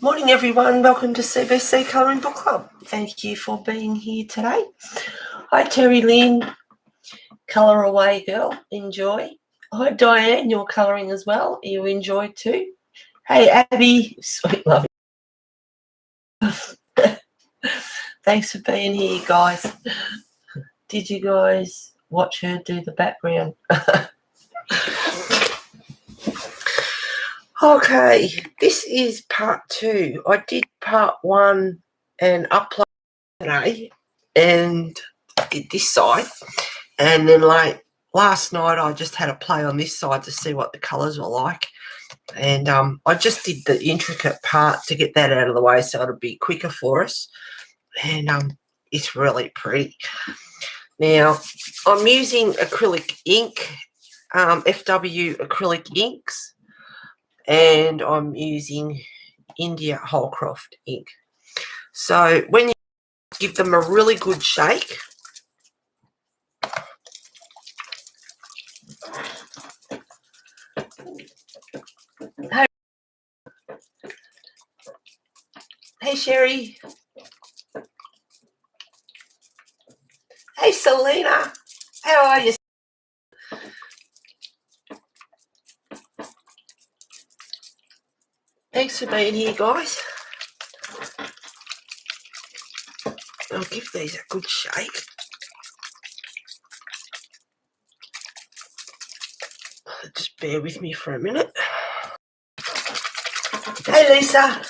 Morning everyone, welcome to CBC Colouring Book Club. Thank you for being here today. Hi Terry Lynn, colour away girl, enjoy. Hi Diane, you're colouring as well, you enjoy too. Hey Abby, sweet love. Thanks for being here guys. Did you guys watch her do the background? Okay, this is part 2. I did part 1 and upload today, and I did this side, and then last night I just had a play on this side to see what the colours were like, and I just did the intricate part to get that out of the way so it'll be quicker for us, and it's really pretty. Now I'm using acrylic ink, FW acrylic inks, and I'm using India Holcroft ink. So when you give them a really good shake, hey Sherry, hey Selena, how are you? Thanks for being here guys. I'll give these a good shake. Just bear with me for a minute. Hey Lisa.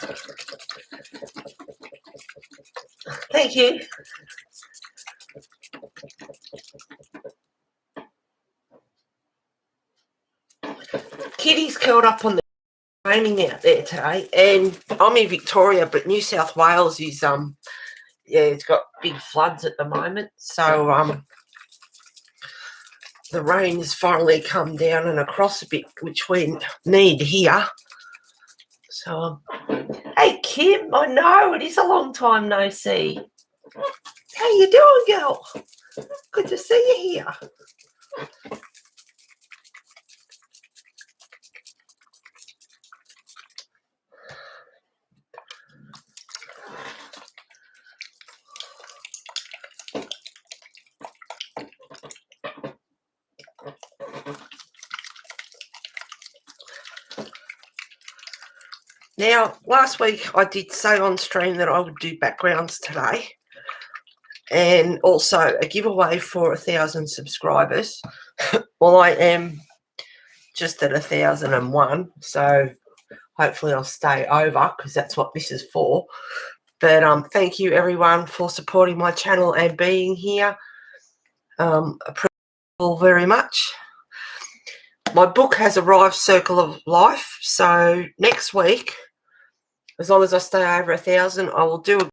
Thank you. Kitty's curled up on the raining out there today, and I'm in Victoria, but New South Wales is it's got big floods at the moment, so the rain has finally come down and across a bit, which we need here. So hey Kim, I know it is a long time no see. How you doing, girl? Good to see you here. Now, last week I did say on stream that I would do backgrounds today, and also a giveaway for 1,000 subscribers. Well, I am just at 1,001, so hopefully I'll stay over because that's what this is for. But thank you everyone for supporting my channel and being here. Appreciate you all very much. My book has arrived, Circle of Life, so next week, as long as I stay over 1,000, I will do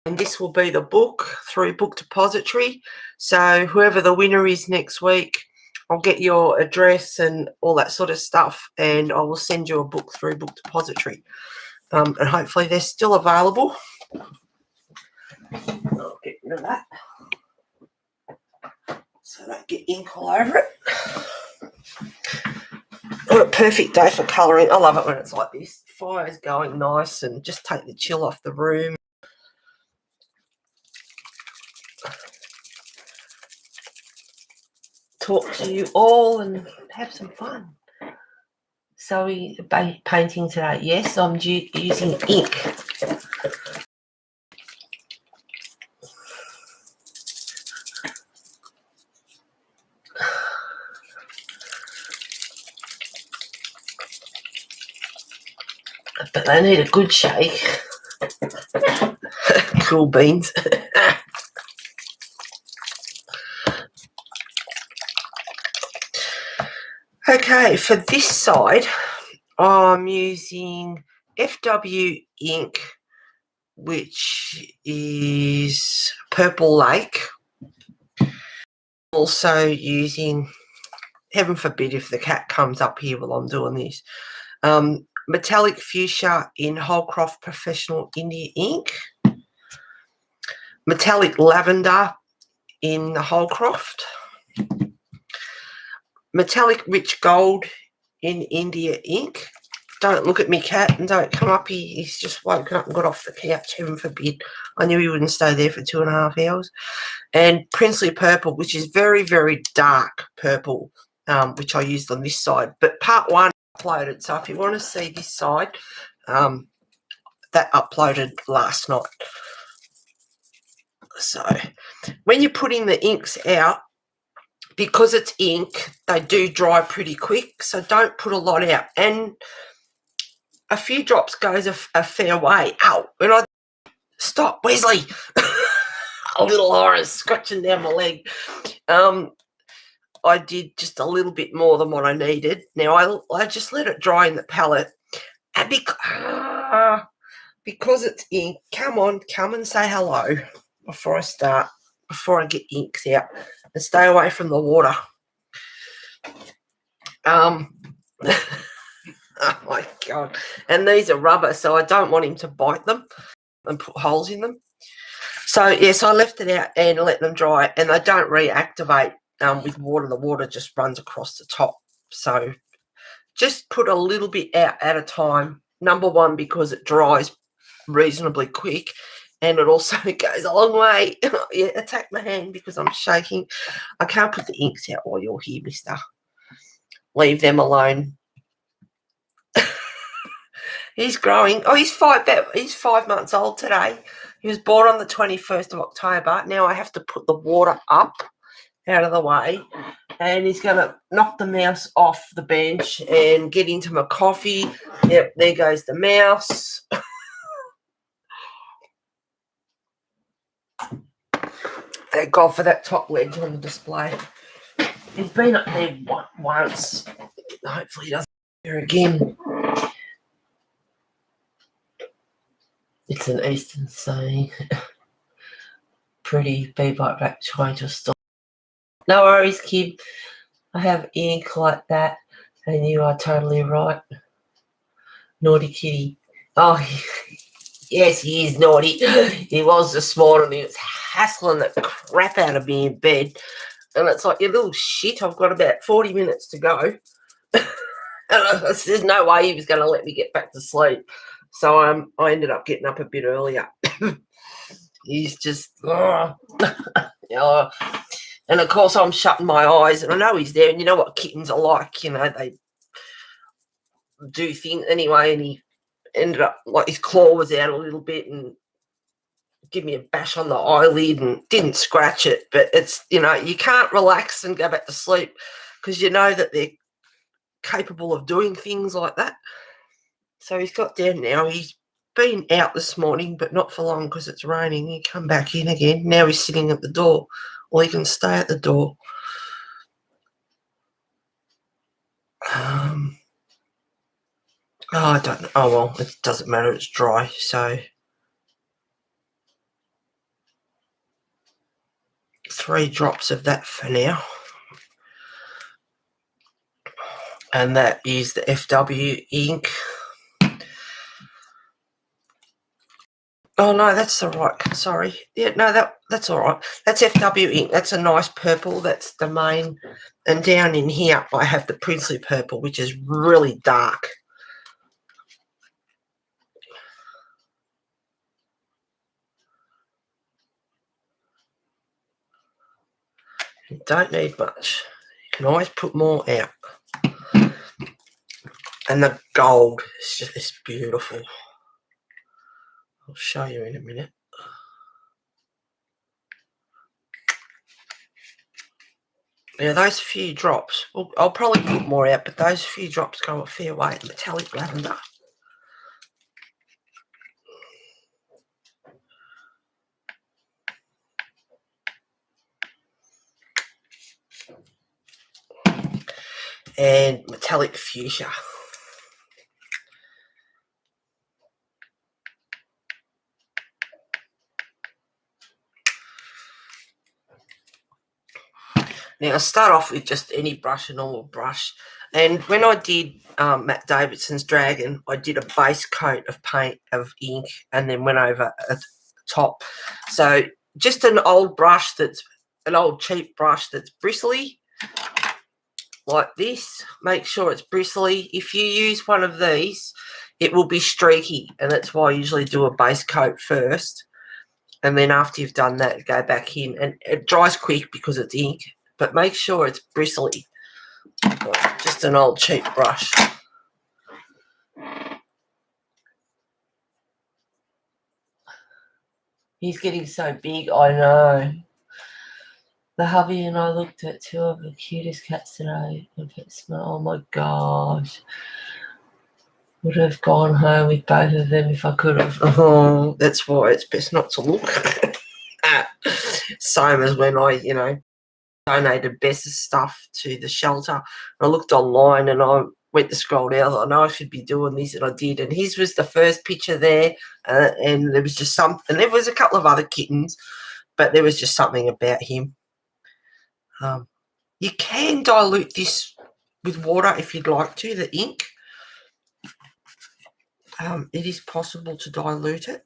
and this will be the book through Book Depository. So whoever the winner is next week, I'll get your address and all that sort of stuff, and I will send you a book through Book Depository. And hopefully they're still available. I'll get rid of that so I don't get ink all over it. What a perfect day for colouring. I love it when it's like this. Fire's going nice and just take the chill off the room. Talk to you all and have some fun. So we painting today. Yes, I'm using ink. But they need a good shake. Cool beans. Okay, for this side, I'm using FW ink, which is Purple Lake. Also using, heaven forbid if the cat comes up here while I'm doing this, Metallic Fuchsia in Holcroft Professional India ink. Metallic Lavender in the Holcroft. Metallic Rich Gold in India ink. Don't look at me, cat, and don't come up here. He's just woken up and got off the couch, heaven forbid. I knew he wouldn't stay there for 2.5 hours. And Princely Purple, which is very, very dark purple, which I used on this side. But part 1 uploaded, so if you want to see this side, that uploaded last night. So when you're putting the inks out, because it's ink, they do dry pretty quick, so don't put a lot out. And a few drops goes a fair way. Ow, when I stop, Wesley. A little horror scratching down my leg. I did just a little bit more than what I needed. Now I just let it dry in the palette. And because it's ink, come and say hello before I get inks out. And stay away from the water. Oh my God. And these are rubber, so I don't want him to bite them and put holes in them. So, yes, I left it out and let them dry, and they don't reactivate with water. The water just runs across the top. So just put a little bit out at a time. Number one, because it dries reasonably quick, and it also goes a long way. Yeah, attack my hand because I'm shaking. I can't put the inks out while you're here, mister. Leave them alone. He's growing. Oh, he's 5 months old today. He was born on the 21st of October. Now I have to put the water up out of the way, and he's going to knock the mouse off the bench and get into my coffee. Yep, there goes the mouse. Thank God for that top ledge on the display. He's been up there once. Hopefully he doesn't here again. It's an Eastern saying. Pretty be right back trying to stop. No worries, kid. I have ink like that, and you are totally right. Naughty kitty. Oh, yes, he is naughty. He was this morning. He was hassling the crap out of me in bed. And it's like, you little shit, I've got about 40 minutes to go. There's no way he was going to let me get back to sleep. So I ended up getting up a bit earlier. He's just, and of course I'm shutting my eyes, and I know he's there. And you know what kittens are like, you know, they do things anyway. And he ended up, like, his claw was out a little bit and give me a bash on the eyelid and didn't scratch it. But it's, you know, you can't relax and go back to sleep because you know that they're capable of doing things like that. So he's got down now. He's been out this morning, but not for long because it's raining. He come back in again. Now he's sitting at the door. Well, he can stay at the door. Oh, I don't know. Oh, well, it doesn't matter. It's dry, so 3 drops of that for now. And that is the FW ink. Oh, no, that's all right. Sorry. Yeah, no, that's all right. That's FW ink. That's a nice purple. That's the main. And down in here, I have the Princely Purple, which is really dark. You don't need much. You can always put more out. And the gold is just beautiful. I'll show you in a minute. Now, those few drops, well, I'll probably put more out, but those few drops go a fair way. Metallic lavender. And metallic fuchsia. Now, I start off with just any brush, a normal brush. And when I did Matt Davidson's Dragon, I did a base coat of paint, of ink, and then went over at the top. So just an old brush an old cheap brush that's bristly. like this. Make sure it's bristly. If you use one of these, it will be streaky, and that's why I usually do a base coat first. And then after you've done that, go back in. And it dries quick because it's ink, but make sure it's bristly. Just an old cheap brush. He's getting so big, I know. The hubby and I looked at two of the cutest cats today. Oh my gosh. Would have gone home with both of them if I could have. Oh, that's why it's best not to look. Same as when I, donated Bess's stuff to the shelter. I looked online and I went to scroll down. I know I should be doing this, and I did. And his was the first picture there, and there was just something. There was a couple of other kittens, but there was just something about him. You can dilute this with water if you'd like to, the ink. It is possible to dilute it.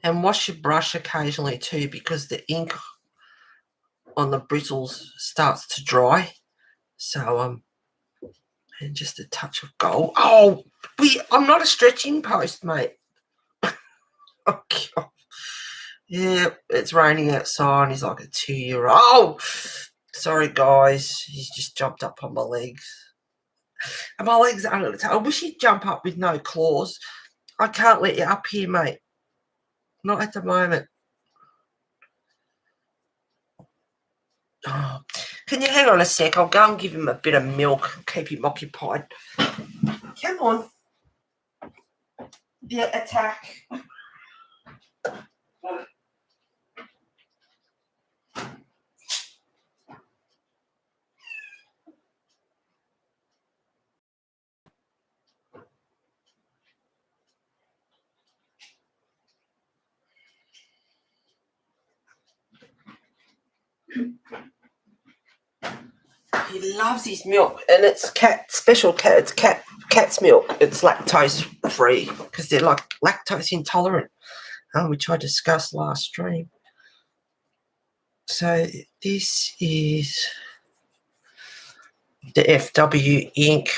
And wash your brush occasionally too, because the ink on the bristles starts to dry. So, and just a touch of gold. Oh, I'm not a stretching post, mate. Oh, God. Yeah, it's raining outside and he's like a 2-year-old. Oh, sorry, guys. He's just jumped up on my legs. And my legs are under the table. I wish he'd jump up with no claws. I can't let you up here, mate. Not at the moment. Oh, can you hang on a sec? I'll go and give him a bit of milk, keep him occupied. Come on. Yeah, attack. He loves his milk, and it's special cat. It's cat's milk. It's lactose free because they're like lactose intolerant, which I discussed last stream. So this is the FW ink,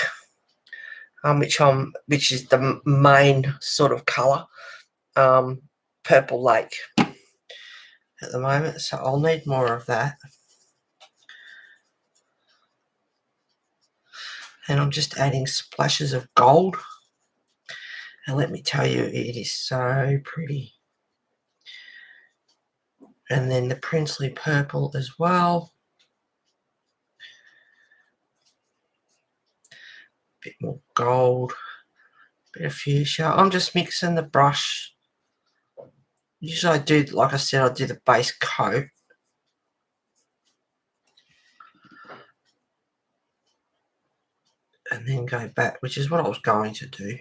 which is the main sort of colour, Purple Lake at the moment. So I'll need more of that. And I'm just adding splashes of gold. And let me tell you, it is so pretty. And then the princely purple as well. Bit more gold, bit of fuchsia. I'm just mixing the brush. Usually I do, like I said, I do the base coat. And then go back, which is what I was going to do.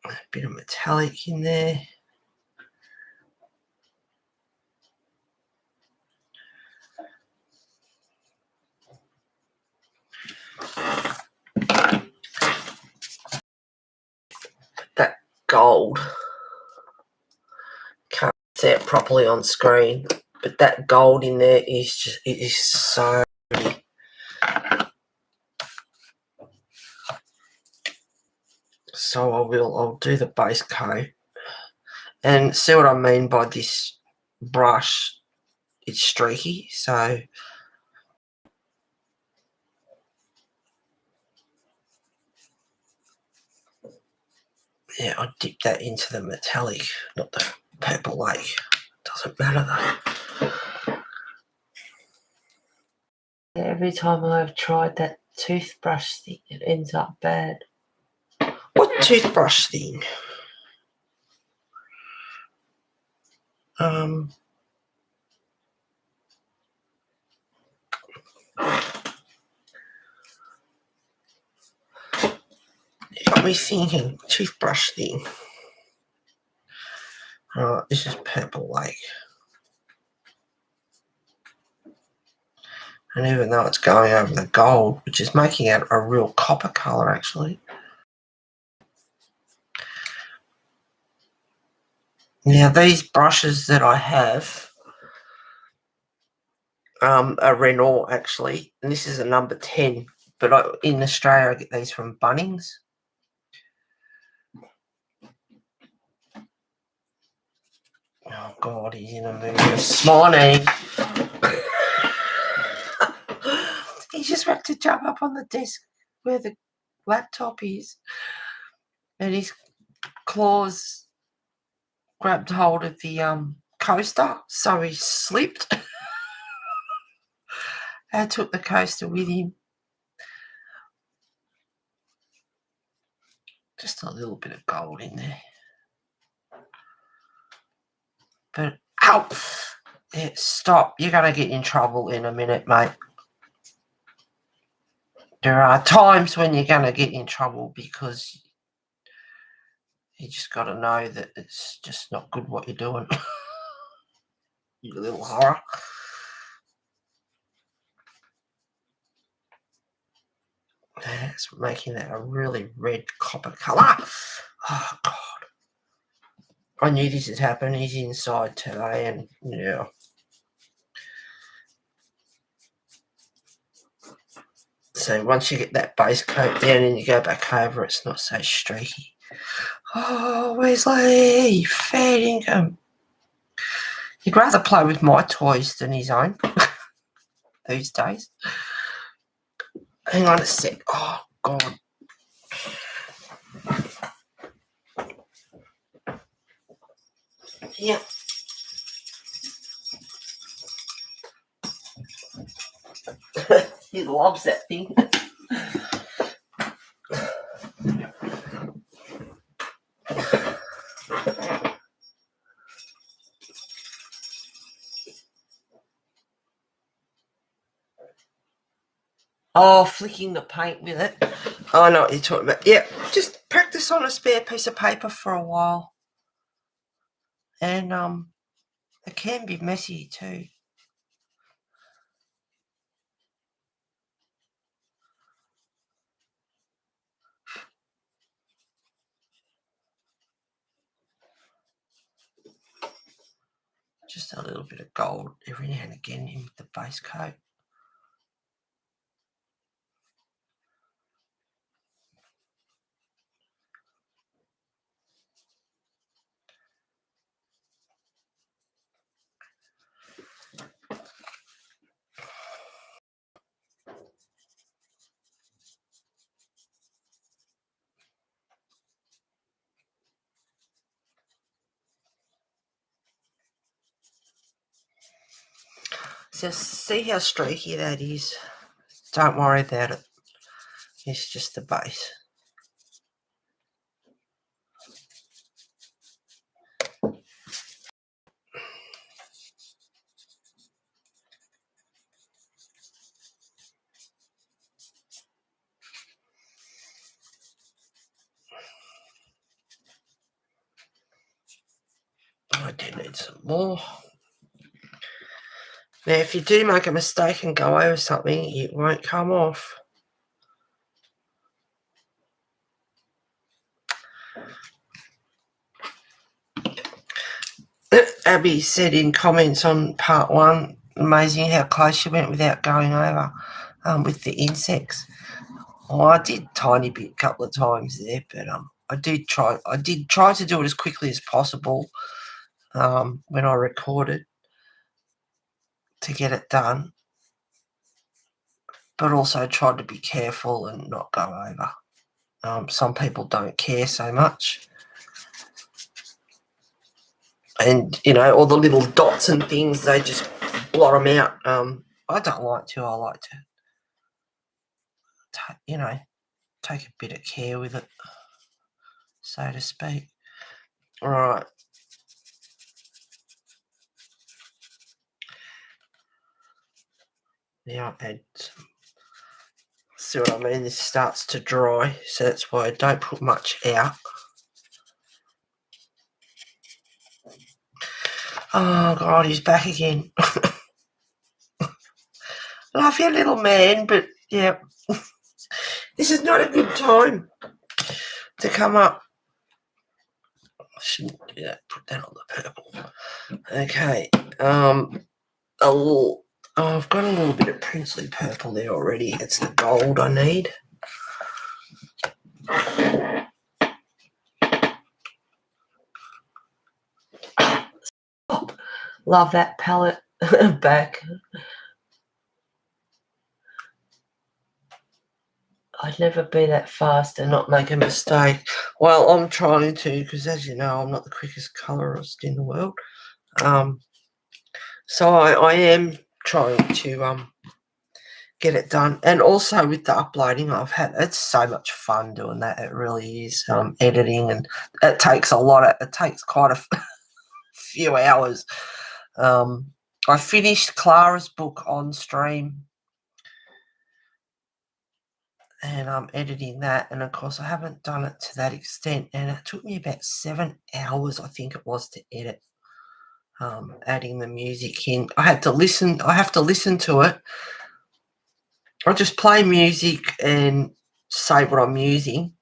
A bit of metallic in there. That gold. Can't see it properly on screen, but that gold in there is just, it is so pretty. So I'll do the base coat. And see what I mean by this brush? It's streaky, so yeah, I dip that into the metallic, not the Purple Lake. Doesn't matter though. Every time I've tried that toothbrush thing, it ends up bad. What toothbrush thing? You got me thinking, toothbrush thing. Right, this is Purple Lake. And even though it's going over the gold, which is making it a real copper colour actually. Now these brushes that I have are Renault actually, and this is a number 10, but in Australia I get these from Bunnings. Oh God, he's in a mood this morning. He just went to jump up on the desk where the laptop is, and his claws grabbed hold of the coaster, so he slipped. I took the coaster with him. Just a little bit of gold in there. But, ow! Yeah, stop. You're going to get in trouble in a minute, mate. There are times when you're going to get in trouble because you just got to know that it's just not good what you're doing. You little horror. It's making that a really red copper colour. Oh, God. I knew this would happen. He's inside today, and yeah. So once you get that base coat down and you go back over, it's not so streaky. Oh, Wesley, fair income. He'd rather play with my toys than his own these days. Hang on a sec. Oh, God. Yeah. He loves that thing. Oh, flicking the paint with it. Oh, I know what you're talking about. Yeah, just practice on a spare piece of paper for a while. And it can be messy too. Just a little bit of gold every now and again in the base coat. So see how streaky that is? Don't worry about it. It's just the base. I do need some more. Now, if you do make a mistake and go over something, it won't come off. Abby said in comments on part 1, amazing how close she went without going over with the insects. Oh, I did tiny bit a couple of times there, but I did try to do it as quickly as possible when I recorded to get it done, but also tried to be careful and not go over. Some people don't care so much. And, all the little dots and things, they just blot them out. I don't like to. I like to, take a bit of care with it, so to speak. All right. Now add some. See what I mean? This starts to dry, so that's why I don't put much out. Oh, God, he's back again. Love you, little man, but, yeah. This is not a good time to come up shouldn't do that. Put that on the purple. Okay. I've got a little bit of princely purple there already. It's the gold I need. Oh, love that palette back. I'd never be that fast and not make a mistake. Well, I'm trying to, because as you know, I'm not the quickest colorist in the world. So I am trying to get it done. And also with the uploading, it's so much fun doing that. It really is. Editing, and it takes quite a few hours. I finished Clara's book on stream, and I'm editing that, and of course I haven't done it to that extent, and it took me about 7 hours, I think it was, to edit. Adding the music in. I have to listen to it. I just play music and say what I'm using,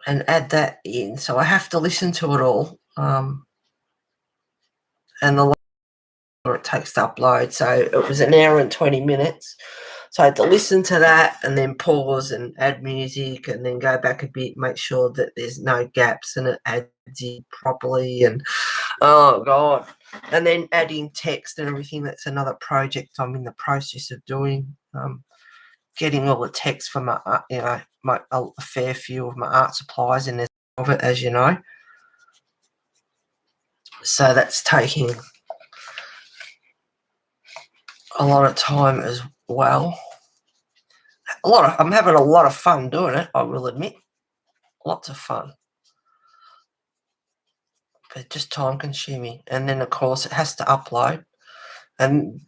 and add that in. So I have to listen to it all. And the longer it takes to upload. So it was 1 hour and 20 minutes. So I had to listen to that and then pause and add music and then go back a bit, make sure that there's no gaps and it adds in properly. And oh God. And then adding text and everything. That's another project I'm in the process of doing. Getting all the text from my a fair few of my art supplies, and there's of it, as you know. So that's taking a lot of time as well. I'm having a lot of fun doing it, I will admit. Lots of fun. But just time consuming. And then of course it has to upload. And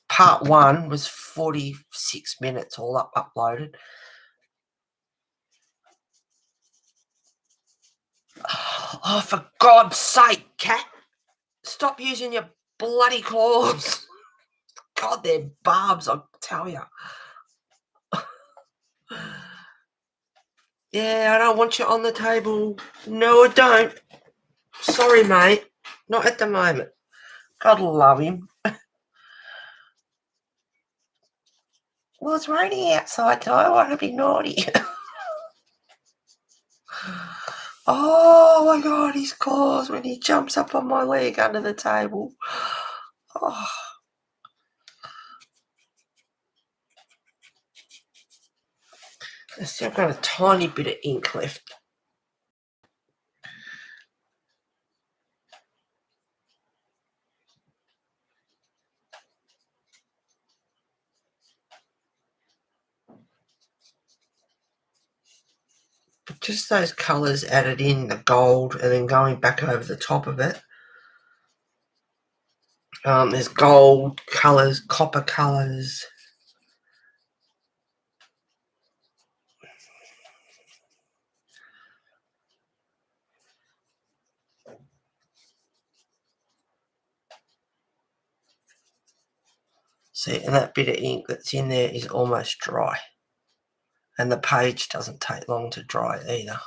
part 1 was 46 minutes all uploaded. Oh, for God's sake, cat. Stop using your bloody claws. God, they're barbs, I tell you. Yeah, I don't want you on the table. No, I don't. Sorry, mate. Not at the moment. God love him. Well, it's raining outside, so I want to be naughty. Oh, my God, his claws when he jumps up on my leg under the table. Oh. I've still got a tiny bit of ink left. But just those colours added in, the gold, and then going back over the top of it. There's gold colours, copper colours. See, and that bit of ink that's in there is almost dry. And the page doesn't take long to dry either.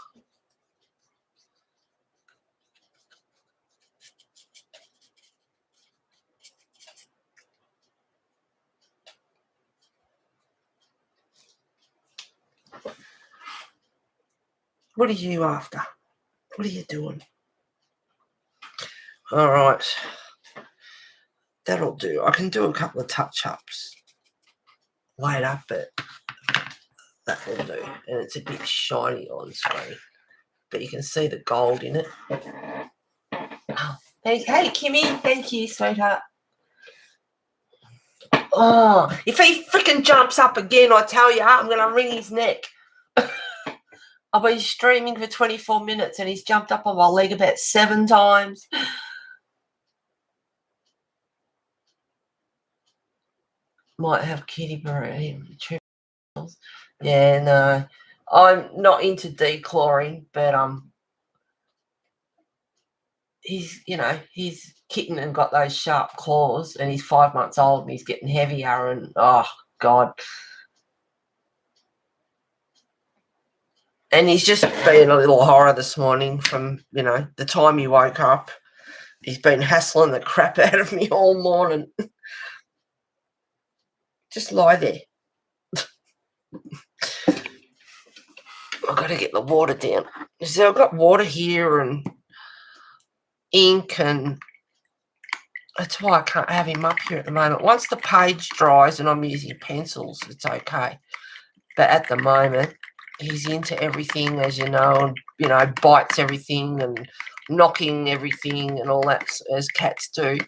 What are you after? What are you doing? All right. That'll do. I can do a couple of touch-ups later, but that will do. And it's a bit shiny on screen. But you can see the gold in it. Oh, hey, Kimmy. Thank you, sweetheart. Oh, if he freaking jumps up again, I tell you, I'm going to wring his neck. I've been streaming for 24 minutes and he's jumped up on my leg about 7 times. Might have kitty burrito. Yeah, no. I'm not into declawing, but he's kitten and got those sharp claws, and he's 5 months old and he's getting heavier, and oh God. And he's just been a little horror this morning from, you know, the time he woke up. He's been hassling the crap out of me all morning. Just lie there. I've got to get the water down. So I've got water here and ink, and that's why I can't have him up here at the moment. Once the page dries and I'm using pencils, it's okay. But at the moment, he's into everything, as you know, and, you know, bites everything and knocking everything and all that, as cats do.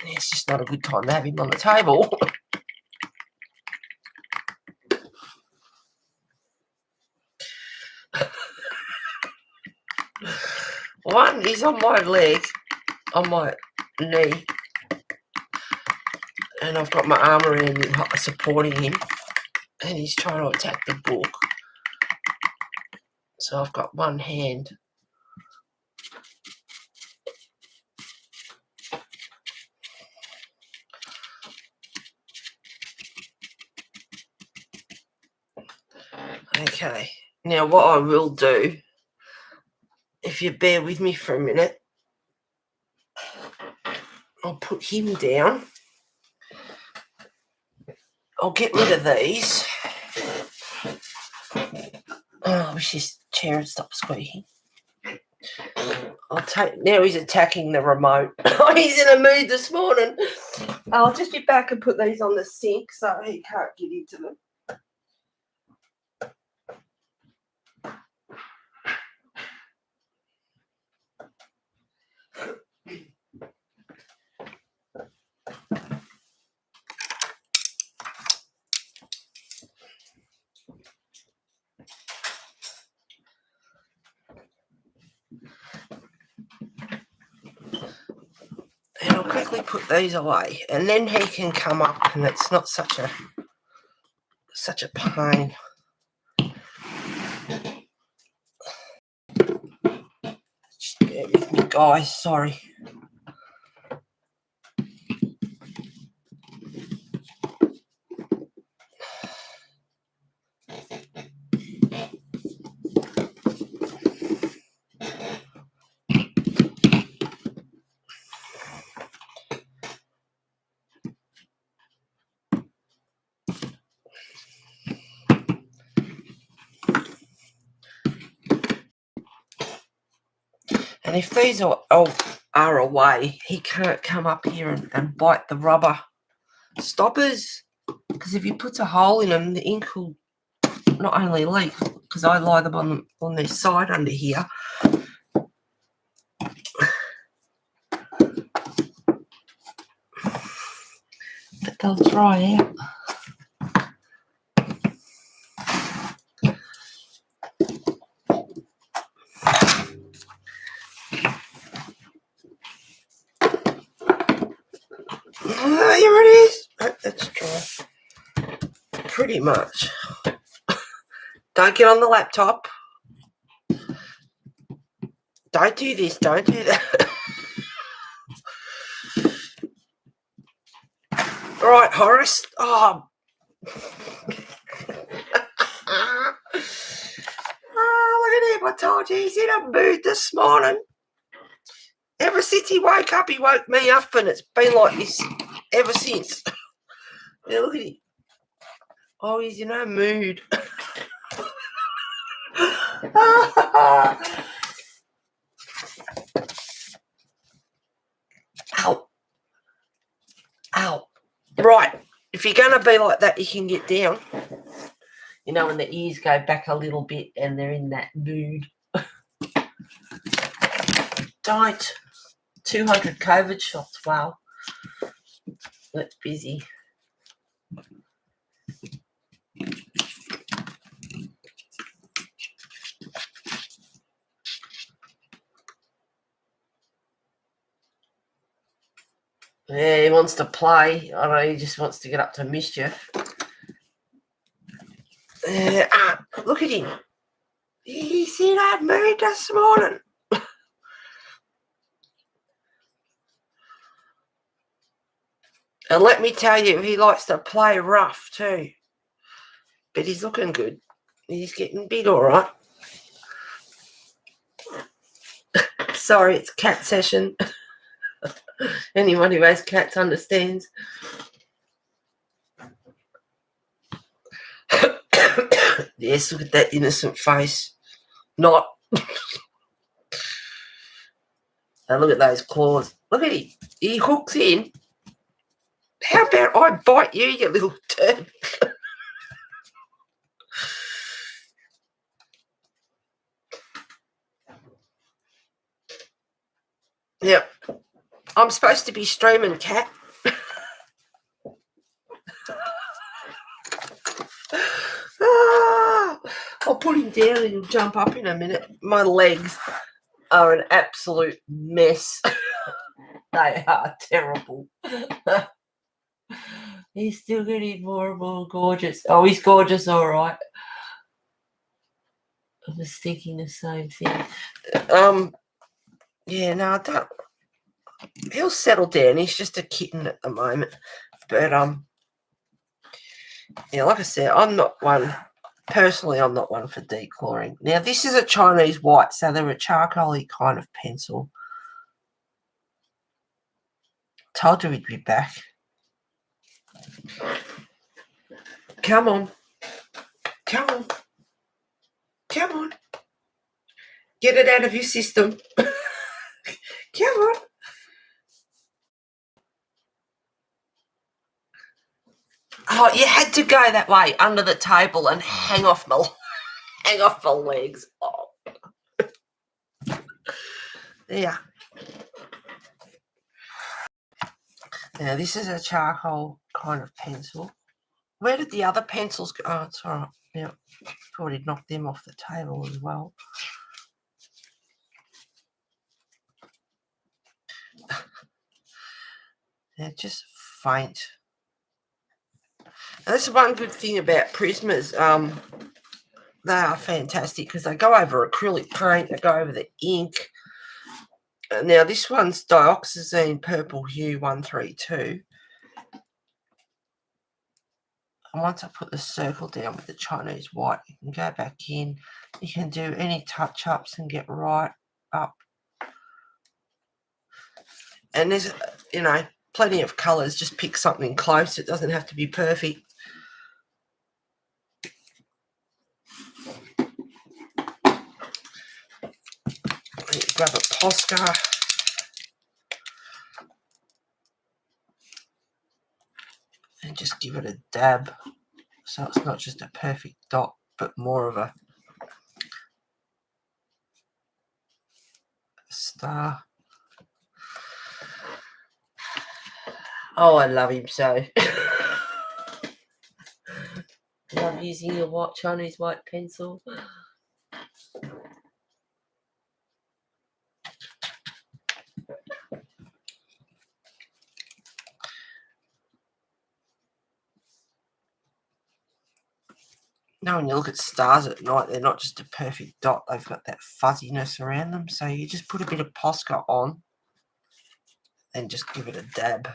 It's just not a good time to have him on the table. One, he's on my leg, on my knee, and I've got my arm around him, supporting him, and he's trying to attack the book. So I've got one hand. Okay, now what I will do, if you bear with me for a minute, I'll put him down. I'll get rid of these. Oh, I wish this chair had stopped squeaking. Now he's attacking the remote. He's in a mood this morning. I'll just get back and put these on the sink so he can't get into them. And I'll quickly put these away, and then he can come up, and it's not such a pain. Just bear with me, guys. Sorry. And if these are away, he can't come up here and bite the rubber stoppers, because if he puts a hole in them, the ink will not only leak, because I lie them on their side under here. But they'll dry out. Here it is. That's dry. Pretty much. Don't get on the laptop. Don't do this. Don't do that. Right, Horace. Oh. Oh, look at him. I told you he's in a mood this morning. Ever since he woke up, he woke me up, and it's been like this ever since. Yeah, look at him. Oh, he's in a mood. Ow. Ow. Right. If you're going to be like that, you can get down. You know, when the ears go back a little bit and they're in that mood. Don't. 200 COVID shots. Wow. That's busy. Yeah, he wants to play. I know he just wants to get up to mischief. Look at him. He's in a mood this morning. And let me tell you, he likes to play rough too. But he's looking good. He's getting big, all right. Sorry, it's cat session. Anyone who has cats understands. Yes, look at that innocent face. Not. And look at those claws. Look at him. He hooks in. How about I bite you, you little turd? Yep. I'm supposed to be streaming, cat. I'll put him down and he'll jump up in a minute. My legs are an absolute mess. They are terrible. He's still getting more and more gorgeous. Oh, he's gorgeous, all right. I was thinking the same thing. Yeah, no, I don't. He'll settle down. He's just a kitten at the moment. But yeah, like I said, I'm not one for declawing. Now, this is a Chinese white, so they're a charcoaly kind of pencil. Told you he'd be back. Come on. Come on. Come on. Get it out of your system. Come on. Oh, you had to go that way under the table and hang off my legs. Oh. Yeah. Now, this is a charcoal kind of pencil. Where did the other pencils go? Oh, it's all right. Yeah, thought he'd knocked them off the table as well. They're just faint. And that's one good thing about Prismas. They are fantastic because they go over acrylic paint, they go over the ink. Now, this one's dioxazine purple hue 132. And once I put the circle down with the Chinese white, you can go back in. You can do any touch-ups and get right up. And there's, plenty of colours. Just pick something close. It doesn't have to be perfect. Grab a Posca. And just give it a dab. So it's not just a perfect dot, but more of a star. Oh, I love him so. Love using your Chinese white pencil. Now, when you look at stars at night, they're not just a perfect dot. They've got that fuzziness around them. So you just put a bit of Posca on and just give it a dab.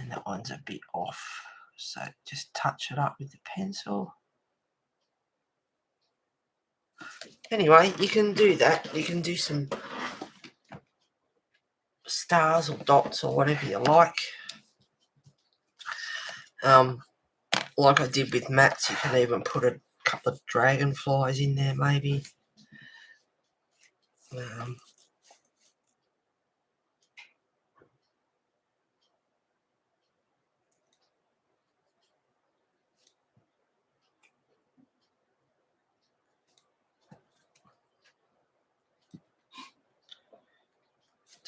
And that one's a bit off. So just touch it up with the pencil. Anyway, you can do that. You can do some stars or dots or whatever you like. Like I did with mats, you can even put a couple of dragonflies in there maybe.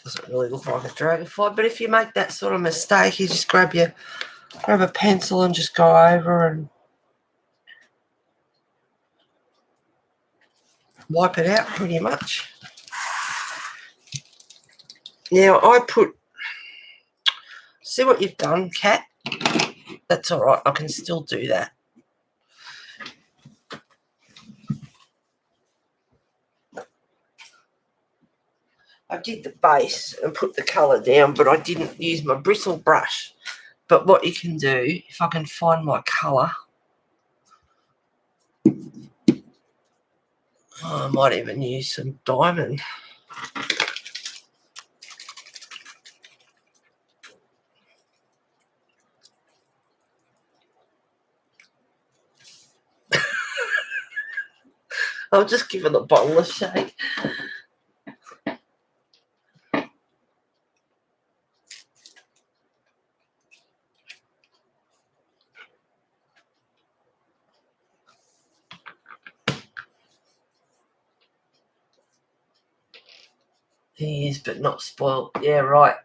Doesn't really look like a dragonfly, but if you make that sort of mistake, you just grab a pencil and just go over and wipe it out pretty much. Now I put, see what you've done, Kat? That's all right. I can still do that. I did the base and put the colour down, but I didn't use my bristle brush. But what you can do, if I can find my colour, I might even use some diamond. I'll just give it a bottle of shake. He is, but not spoiled. Yeah, right.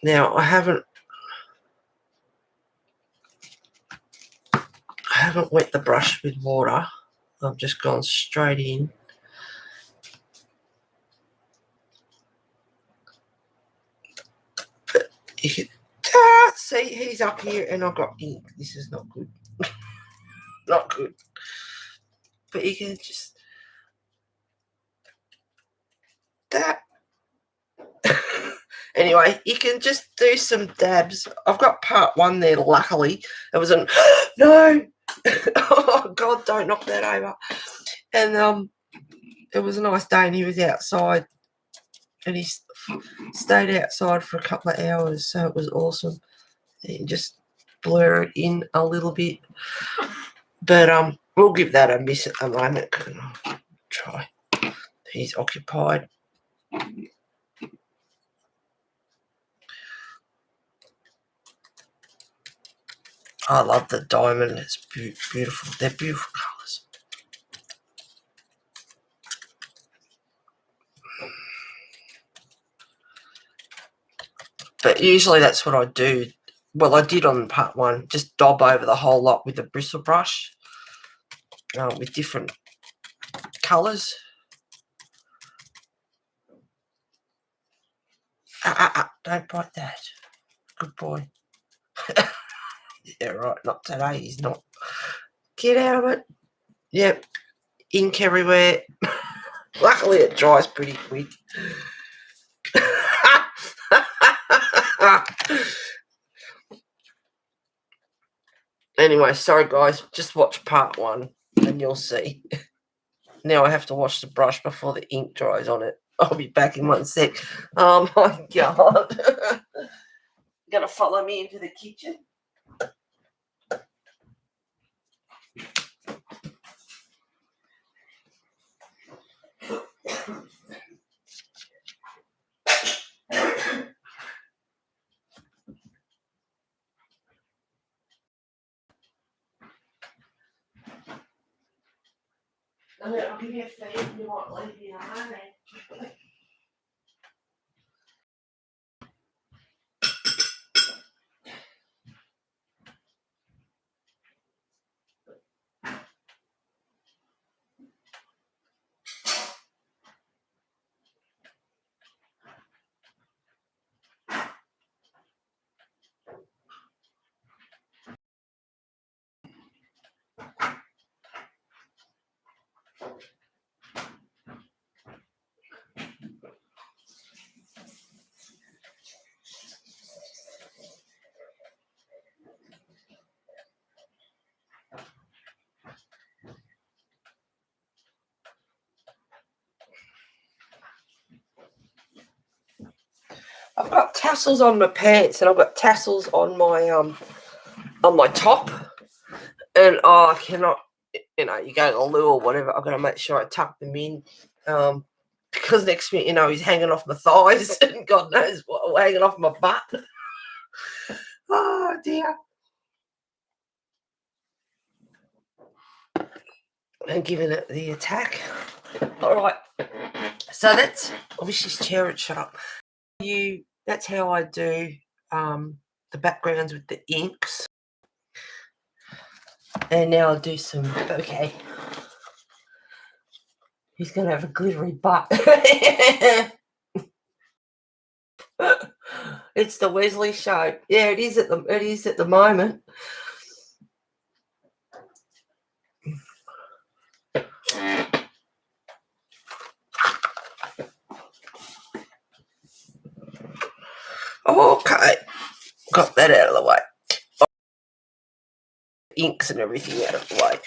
Now I haven't wet the brush with water. I've just gone straight in. But you can see he's up here and I've got ink. This is not good. Not good. But you can just that. Anyway, you can just do some dabs. I've got part one there, luckily. It was an no. Oh God, don't knock that over. And it was a nice day and he was outside and he stayed outside for a couple of hours, so it was awesome. And just blur it in a little bit. But we'll give that a miss at the moment. I'll try. He's occupied. I love the diamond. It's beautiful. They're beautiful colours. But usually that's what I do. Well, I did on part one. Just daub over the whole lot with a bristle brush with different colours. Don't bite that. Good boy. Yeah, right. Not today. He's not. Get out of it. Yep. Ink everywhere. Luckily, it dries pretty quick. Anyway, sorry guys. Just watch part one and you'll see. Now I have to wash the brush before the ink dries on it. I'll be back in 1 sec. Oh my God. Gonna follow me into the kitchen. I'll give you a feed. You might leave me alone. I've got tassels on my pants and I've got tassels on my top, and I cannot, you go to the loo or whatever. I've got to make sure I tuck them in, because next minute, he's hanging off my thighs and God knows what, hanging off my butt. Oh dear. And giving it the attack. All right. So that's, I wish this chair would shut up. That's how I do the backgrounds with the inks. And now I'll do some, okay, He's going to have a glittery butt. It's the Wesley show. Yeah, it is at the moment. Okay, got that out of the way. Inks and everything out of the way.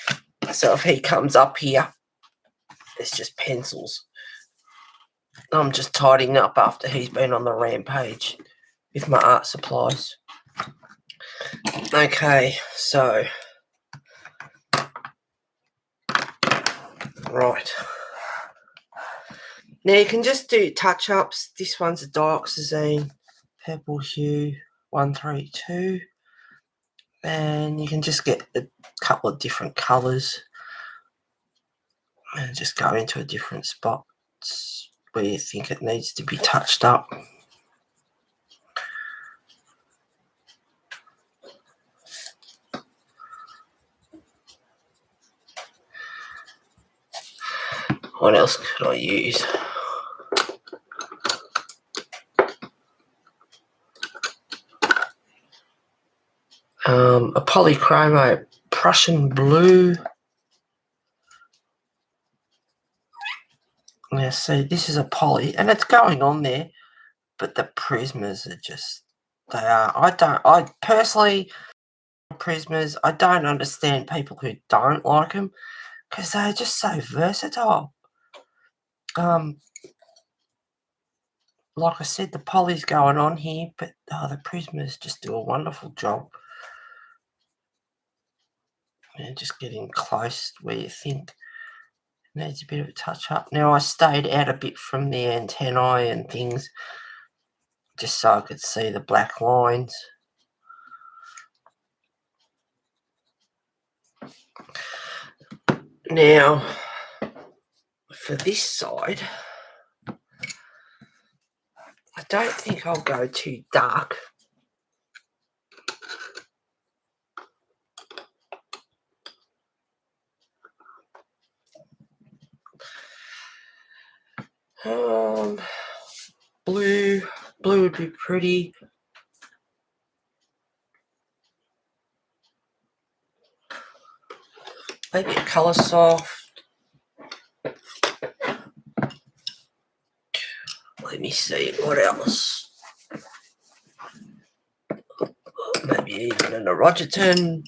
So if he comes up here, it's just pencils. I'm just tidying up after he's been on the rampage with my art supplies. Okay, so right. Now you can just do touch-ups. This one's a dioxazine, purple hue, 132. And you can just get a couple of different colours and just go into a different spot where you think it needs to be touched up. What else could I use? A polychromo Prussian blue. Now see, this is a poly, and it's going on there, but the prismas are just, I personally, prismas, I don't understand people who don't like them, because they're just so versatile. Like I said, the poly's going on here, but the prismas just do a wonderful job. And just getting close where you think it needs a bit of a touch up. Now I stayed out a bit from the antennae and things, just so I could see the black lines. Now, for this side, I don't think I'll go too dark. Blue would be pretty. Maybe a colour soft. Let me see what else. Maybe even an erogeton.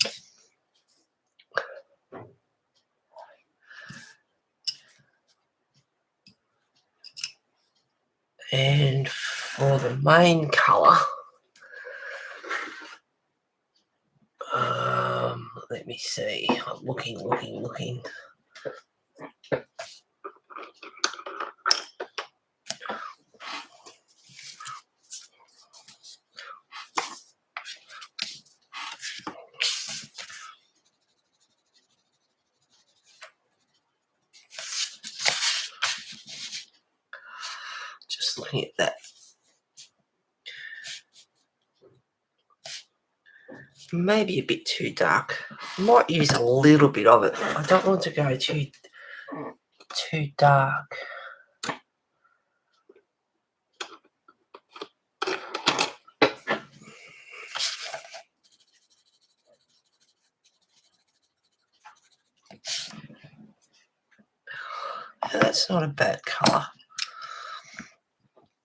And for the main colour, let me see. I'm looking. Just looking at that. Maybe a bit too dark. Might use a little bit of it. I don't want to go too dark. That's not a bad colour.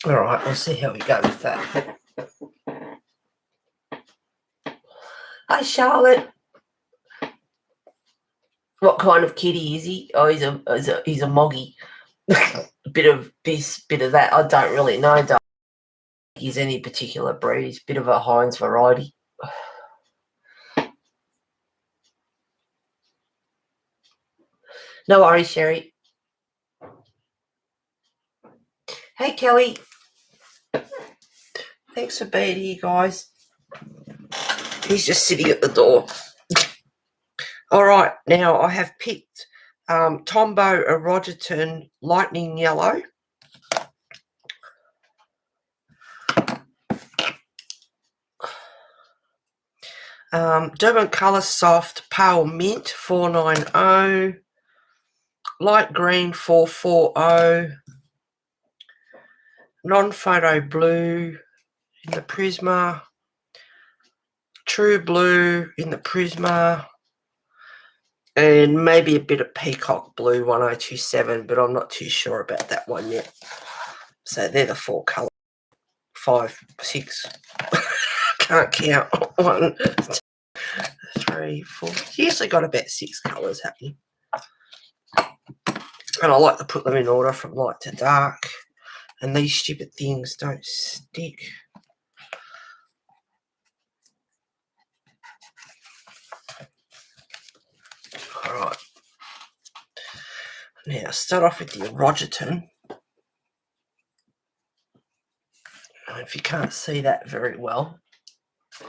All right, we'll see how we go with that. Hi, Charlotte. What kind of kitty is he? Oh, he's a moggy. A bit of this, bit of that. I don't really know. Don't think he's any particular breed. He's a bit of a Heinz variety. No worries, Sherry. Hey, Kelly. Thanks for being here, guys. He's just sitting at the door. All right, now I have picked Tombow Erogeton Lightning Yellow. Derwent Colour Soft Pale Mint 490. light green 440, non-photo blue in the Prisma, true blue in the Prisma, and maybe a bit of peacock blue 1027, but I'm not too sure about that one yet. So they're the 4 colours. 5, 6. Can't count. 1, 2, 3, 4. Usually got about 6 colours happening. And I like to put them in order from light to dark. And these stupid things don't stick. Alright. Now start off with the Erogeton. And if you can't see that very well,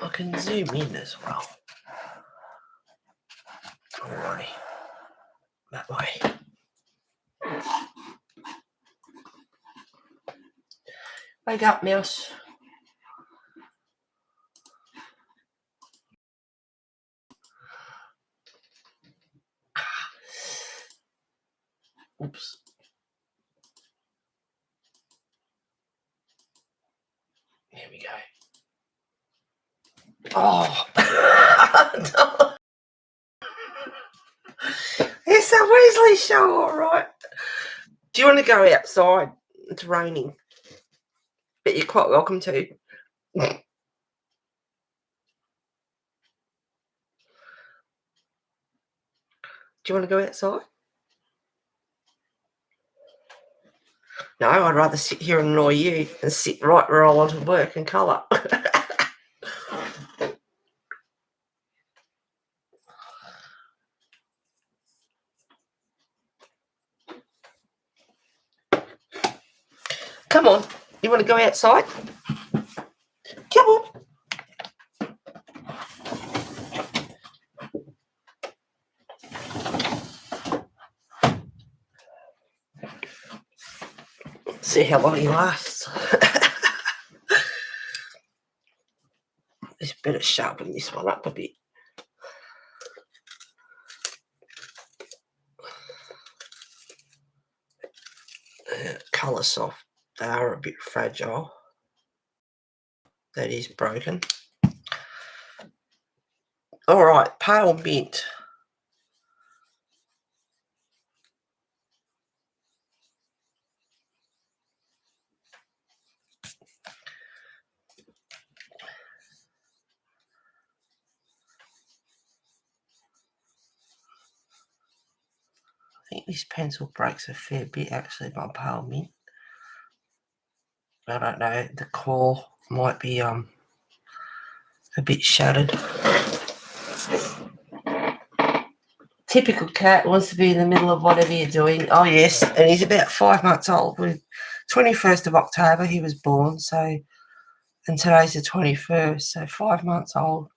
I can zoom in as well. Alrighty. That way. Wake up, mouse. Oops. There we go. Oh. It's a Weasley show, all right. Do you want to go outside? It's raining. But you're quite welcome to. Do you want to go outside? No, I'd rather sit here and annoy you and sit right where I want to work and colour. Come on. You want to go outside? Come on. See how long he lasts. Just better sharpen this one up a bit. Colour soft. They are a bit fragile. That is broken. All right, pale mint. I think this pencil breaks a fair bit actually by pale mint. I don't know, the core might be a bit shattered. Typical cat wants to be in the middle of whatever you're doing. Oh yes, and he's about 5 months old. With 21st of October he was born, so, and today's the 21st, so 5 months old.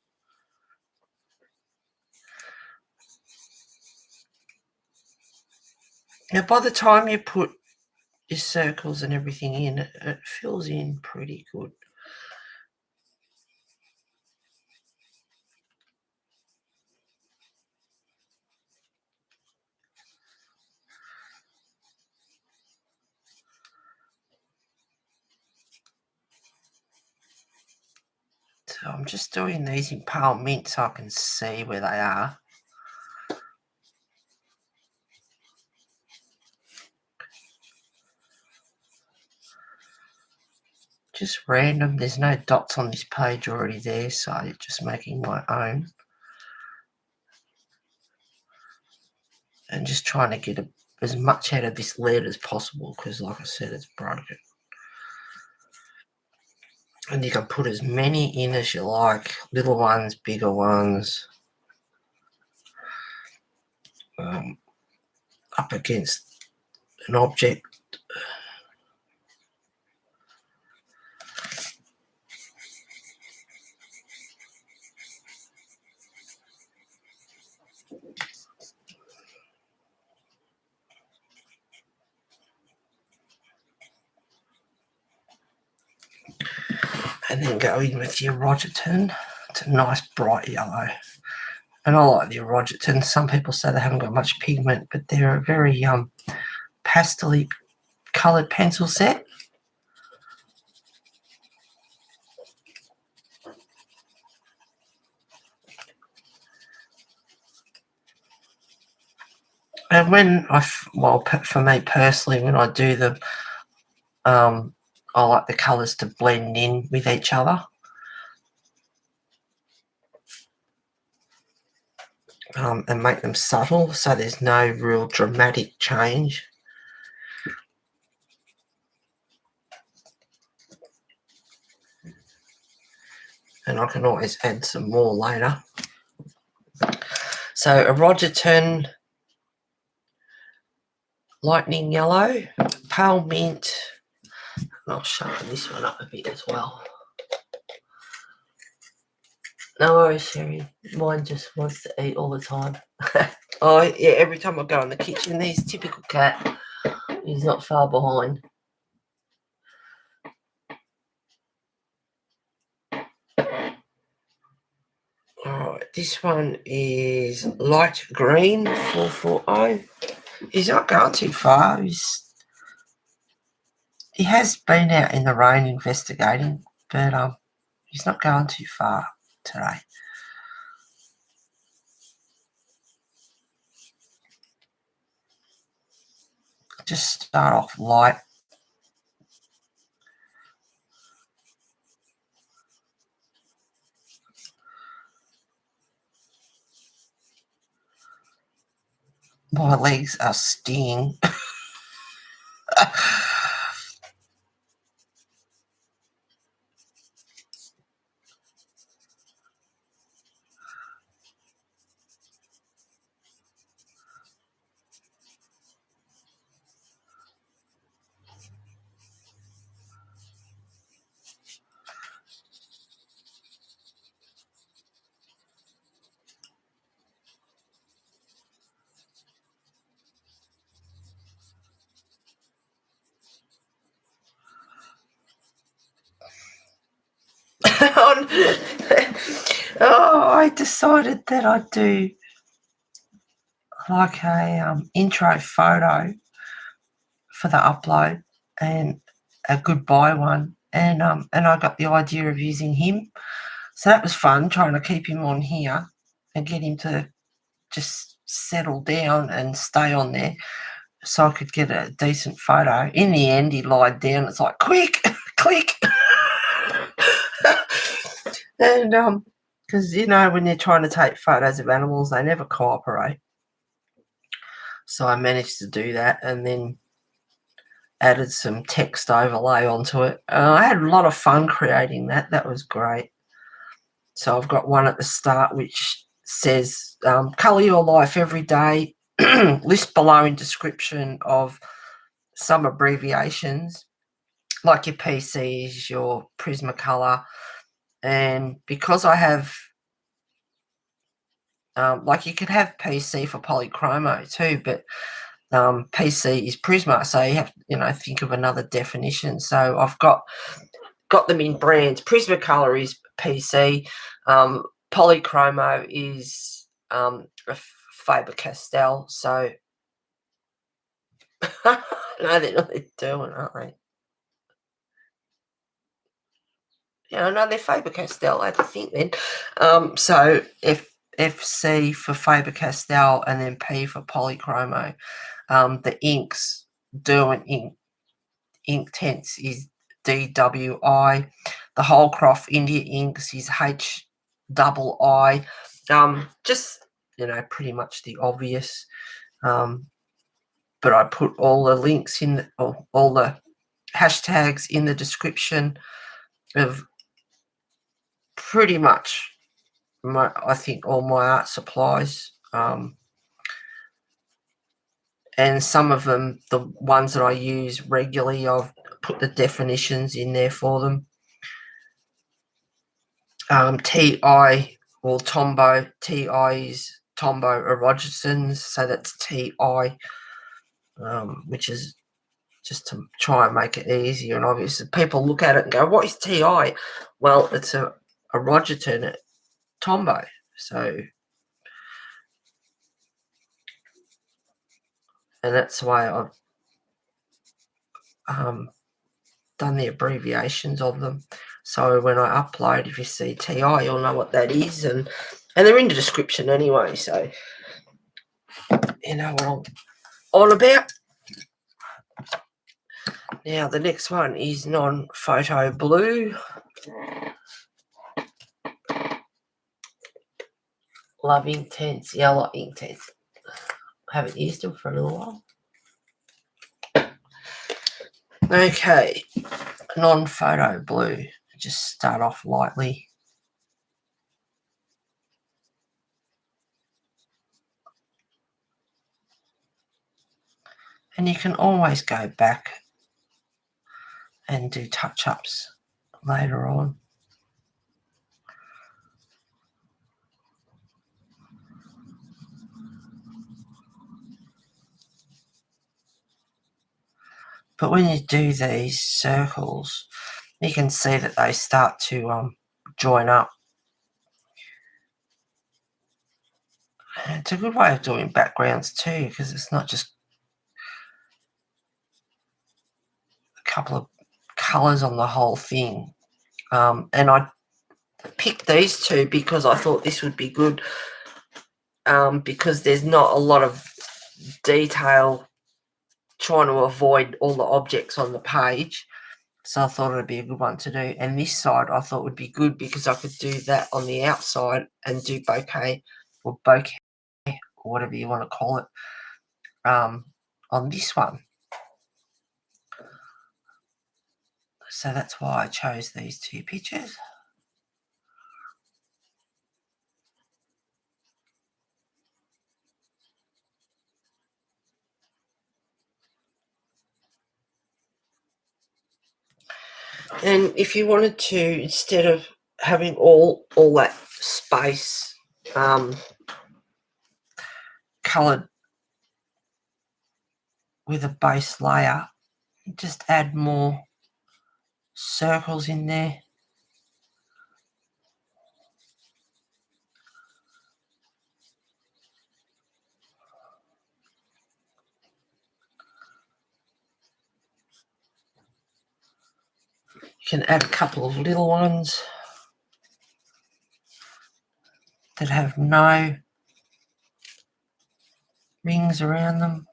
Now by the time you put your circles and everything in, it fills in pretty good. So I'm just doing these in pale mint so I can see where they are. Just random, there's no dots on this page already there, so just making my own. And just trying to get as much out of this lead as possible because, like I said, it's broken. And you can put as many in as you like, little ones, bigger ones, up against an object. And then go in with your Erogeton. It's a nice bright yellow. And I like the Erogeton. Some people say they haven't got much pigment, but they're a very pastel-y coloured pencil set. And when for me personally, when I do them, I like the colours to blend in with each other. And make them subtle, so there's no real dramatic change. And I can always add some more later. So Erogeton, Lightning Yellow, Pale Mint, and I'll sharpen this one up a bit as well. No worries, Sherry. Mine just wants to eat all the time. Oh, yeah, every time I go in the kitchen, he's typical cat. He's not far behind. Alright, this one is light green, 440. He's not going too far. He has been out in the rain investigating, but he's not going too far today. Just start off light. My legs are stinging. I decided that I'd do like a intro photo for the upload and a goodbye one, and I got the idea of using him, so that was fun, trying to keep him on here and get him to just settle down and stay on there so I could get a decent photo. In the end, he lied down. It's like, quick, click. And because when you're trying to take photos of animals, they never cooperate. So I managed to do that, and then added some text overlay onto it. I had a lot of fun creating that. That was great. So I've got one at the start which says, colour your life every day. List below in description of some abbreviations, like your PCs, your Prismacolor. And because I have, like you could have PC for polychromo too, but PC is Prisma, so you have to, think of another definition. So I've got them in brands. Prismacolor is PC. Polychromo is Faber-Castell. So no, they're not doing, aren't they? Yeah, no, they're Faber-Castell. I had to think then. So FC for Faber-Castell and then P for polychromo. The inks, Derwent ink Tense is DWI. The Holcroft India Inks is HII. Just, pretty much the obvious. But I put all the links in, all the hashtags in the description of pretty much I think all my art supplies. And some of them, the ones that I use regularly, I've put the definitions in there for them. TI or Tombow. TI is Tombow Erogetons, so that's TI, which is just to try and make it easier. And obviously people look at it and go, what is TI? Well, it's a Erogeton Tombow. So and that's the way I've done the abbreviations of them. So when I upload, if you see TI, you'll know what that is, and they're in the description anyway, so you know what I'm on about. Now the next one is non-photo blue. Love Intense, Yellow Intense. Haven't used them for a little while. Okay, non-photo blue. Just start off lightly. And you can always go back and do touch-ups later on. But when you do these circles, you can see that they start to join up. And it's a good way of doing backgrounds too, because it's not just a couple of colours on the whole thing. And I picked these two because I thought this would be good, because there's not a lot of detail, trying to avoid all the objects on the page. So I thought it would be a good one to do. And this side I thought would be good because I could do that on the outside and do bokeh or whatever you want to call it on this one. So that's why I chose these two pictures. And if you wanted to, instead of having all that space coloured with a base layer, just add more circles in there. You can add a couple of little ones that have no rings around them.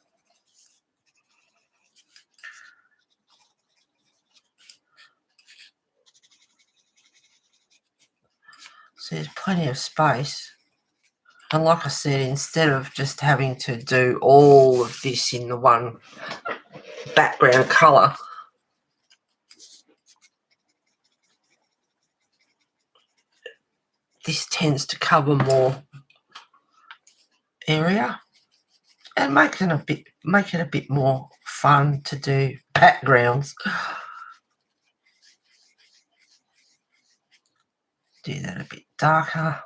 So there's plenty of space. And like I said, instead of just having to do all of this in the one background colour, this tends to cover more area and make it a bit more fun to do backgrounds. Do that a bit darker.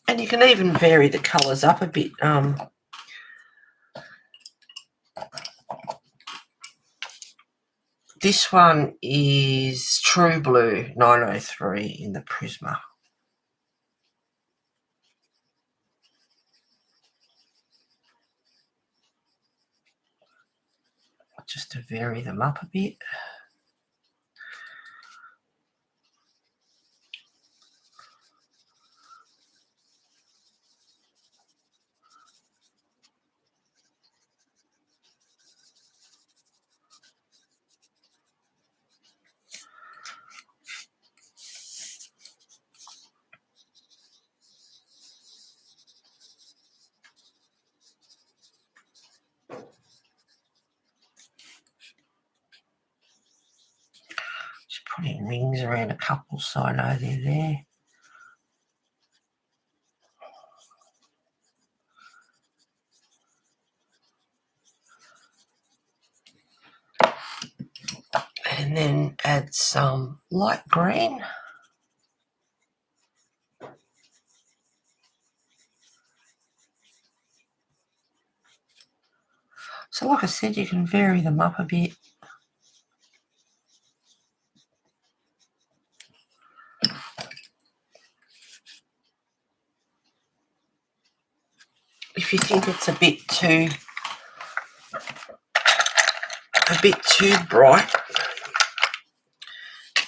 And you can even vary the colours up a bit. This one is True Blue 903 in the Prisma. Just to vary them up a bit. Just putting rings around a couple so I know they're there. And then add some light green. So like I said, you can vary them up a bit. if you think it's a bit too bright,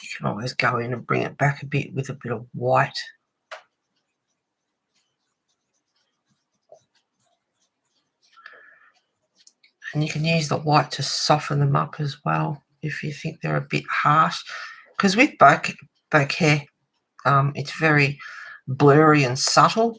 you can always go in and bring it back a bit with a bit of white. And you can use the white to soften them up as well if you think they're a bit harsh. Because with bokeh, it's very blurry and subtle.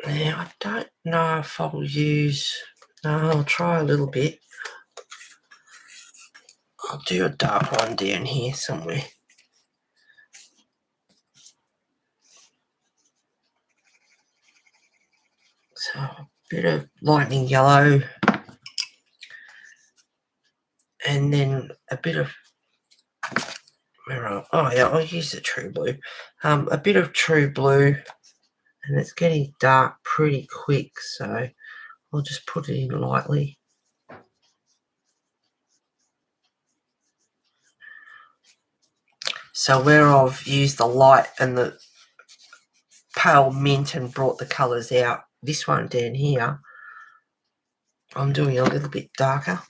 Now, I don't know if I'll use... No, I'll try a little bit. I'll do a dark one down here somewhere. So a bit of lightning yellow, and then a bit of... Oh yeah, I'll use the true blue. A bit of true blue, and it's getting dark pretty quick, so I'll just put it in lightly. So where I've used the light and the pale mint and brought the colours out, this one down here, I'm doing a little bit darker.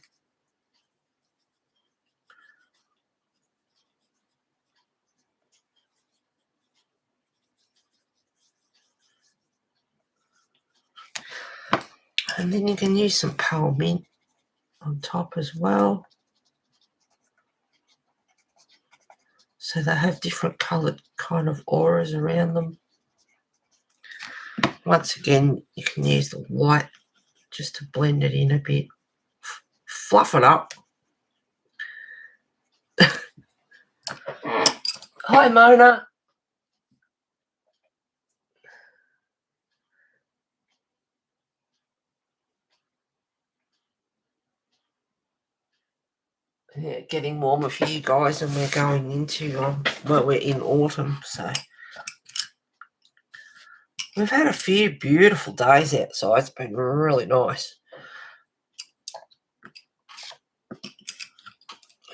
And then you can use some pale mint on top as well. So they have different coloured kind of auras around them. Once again, you can use the white just to blend it in a bit. Fluff it up. Hi, Mona. Yeah, getting warmer for you guys, and we're going into, well, we're in autumn, so we've had a few beautiful days outside. It's been really nice.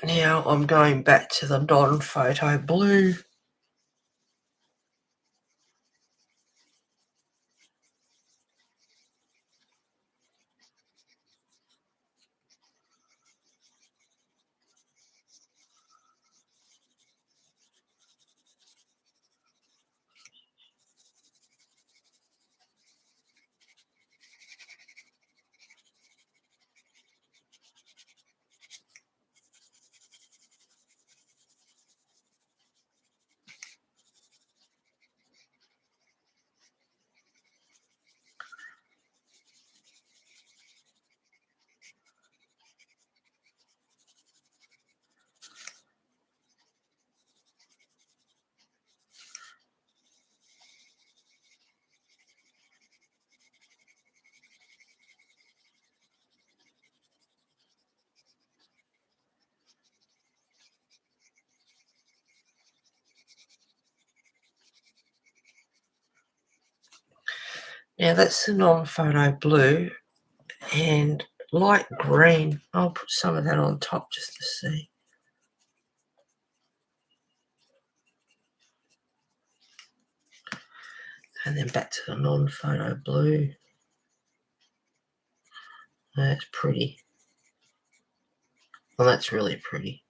Now I'm going back to the non-photo blue. Now that's the non-photo blue, and light green. I'll put some of that on top just to see. And then back to the non-photo blue. That's pretty. Well, that's really pretty.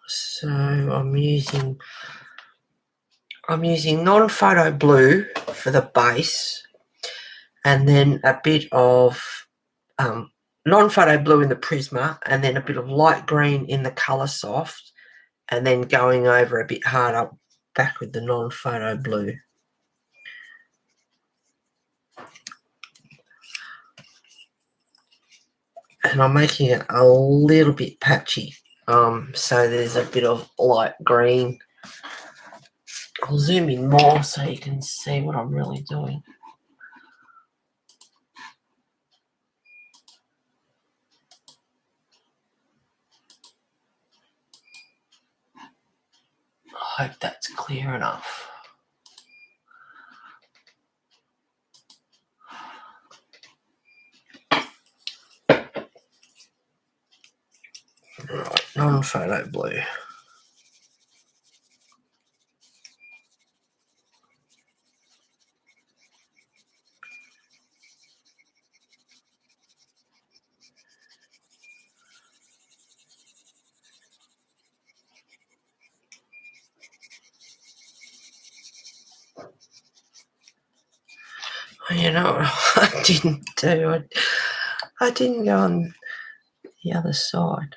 So I'm using non-photo blue for the base, and then a bit of non-photo blue in the Prisma, and then a bit of light green in the Colour Soft, and then going over a bit harder back with the non-photo blue. And I'm making it a little bit patchy, so there's a bit of light green. I'll zoom in more so you can see what I'm really doing. Hope that's clear enough. Right, non-photo blue. You know what I didn't do? I didn't go on the other side.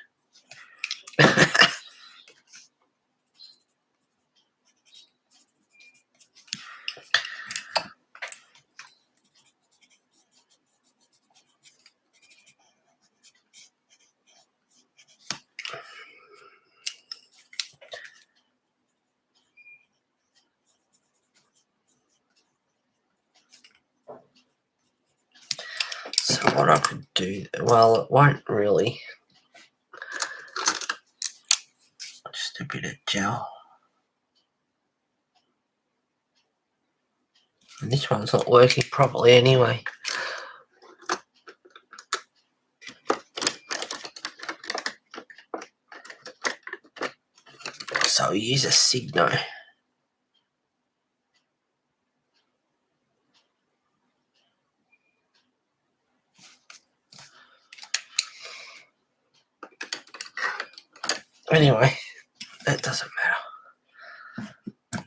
So what I could do, well, it won't really. Just a bit of gel. And this one's not working properly anyway. So I'll use a Signo. Anyway, that doesn't matter.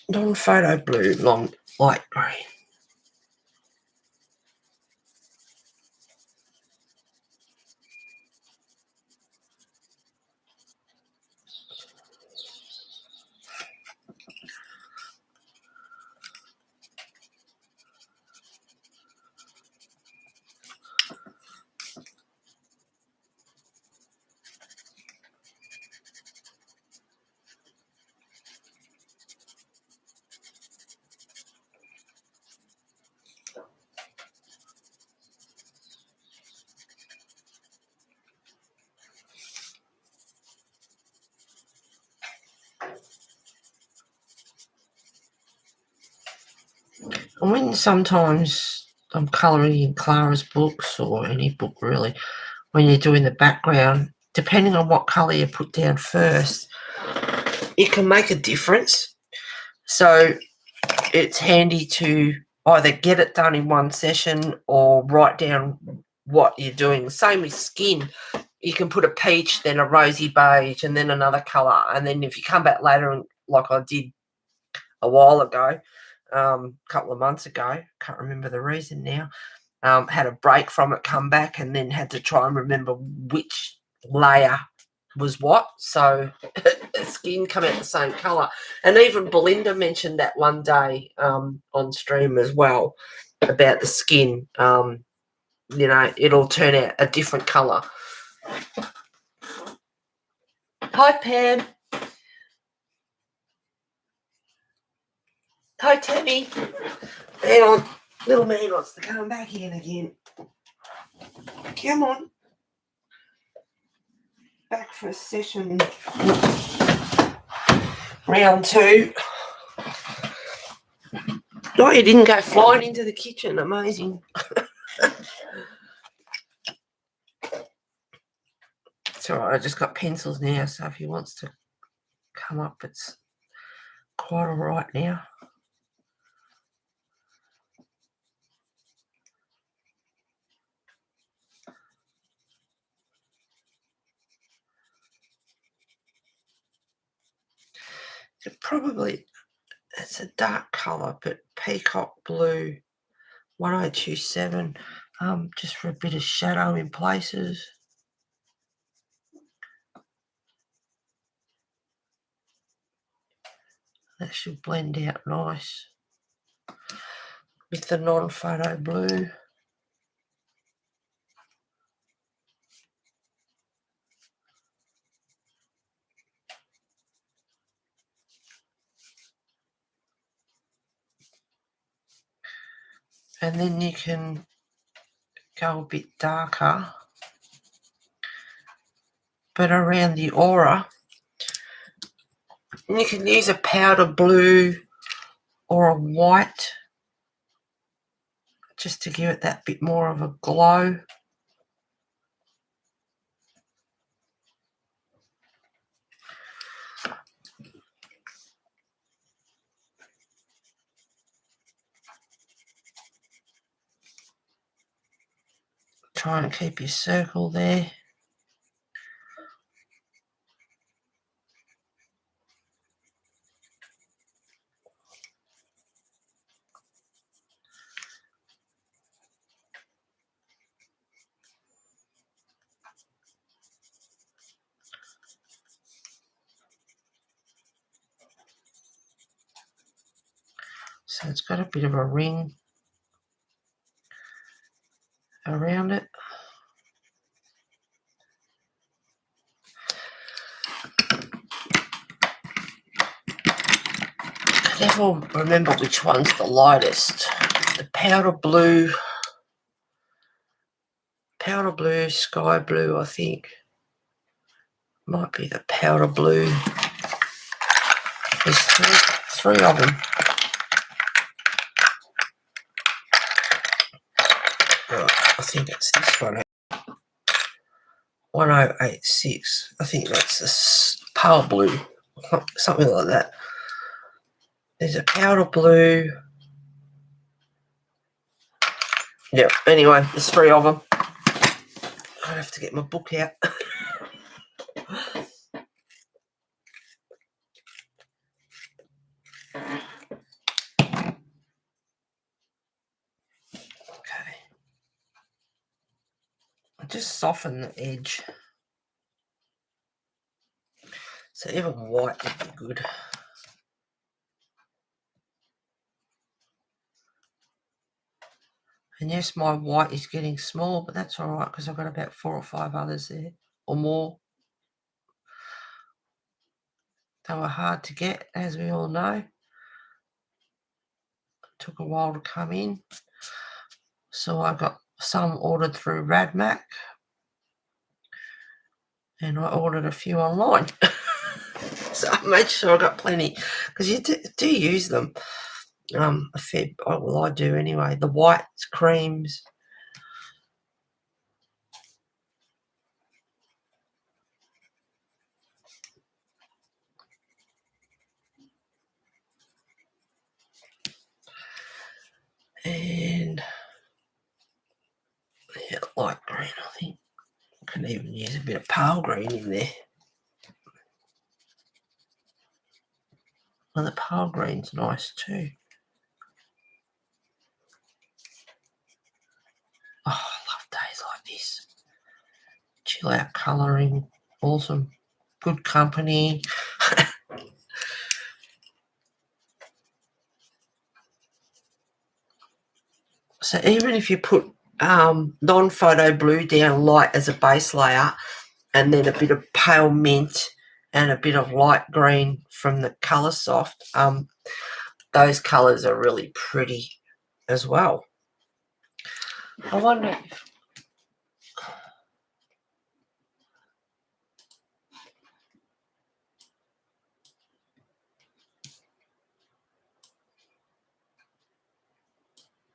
Non-photo blue, long light green. And when sometimes I'm colouring in Clara's books or any book really, when you're doing the background, depending on what colour you put down first, it can make a difference. So it's handy to either get it done in one session or write down what you're doing. Same with skin. You can put a peach, then a rosy beige, and then another colour. And then if you come back later, and like I did a while ago, a couple of months ago, can't remember the reason now, had a break from it, come back, and then had to try and remember which layer was what. So the skin come out the same colour. And even Belinda mentioned that one day on stream as well about the skin. You know, it'll turn out a different colour. Hi, Pam. Hi, Tammy. Hang on. Little man wants to come back in again. Come on. Back for session round 2. Oh, you didn't go flying into the kitchen. Amazing. It's all right. I just got pencils now, so if he wants to come up, it's quite all right now. It's a dark colour, but peacock blue 1027, just for a bit of shadow in places. That should blend out nice with the non-photo blue. And then you can go a bit darker but around the aura. And you can use a powder blue or a white just to give it that bit more of a glow. Try and keep your circle there. So it's got a bit of a ring around it. I never remember which one's the lightest. The powder blue, sky blue, I think. Might be the powder blue. There's three of them. Right, I think it's this one. 1086. I think that's the pale blue, something like that. There's a powder blue. Yeah, anyway, there's three of them. I have to get my book out. Okay. I just soften the edge. So even white would be good. And yes, my white is getting small, but that's all right because I've got about 4 or 5 others there or more. They were hard to get, as we all know. It took a while to come in. So I got some ordered through Radmac. And I ordered a few online. So I made sure I got plenty. Because you do use them. A fair, well, I do anyway. The white creams. And yeah, light green, I think. I can even use a bit of pale green in there. And the pale green's nice too. Oh, I love days like this. Chill out colouring. Awesome. Good company. So even if you put non-photo blue down light as a base layer and then a bit of pale mint and a bit of light green from the Colour Soft, those colours are really pretty as well. I wonder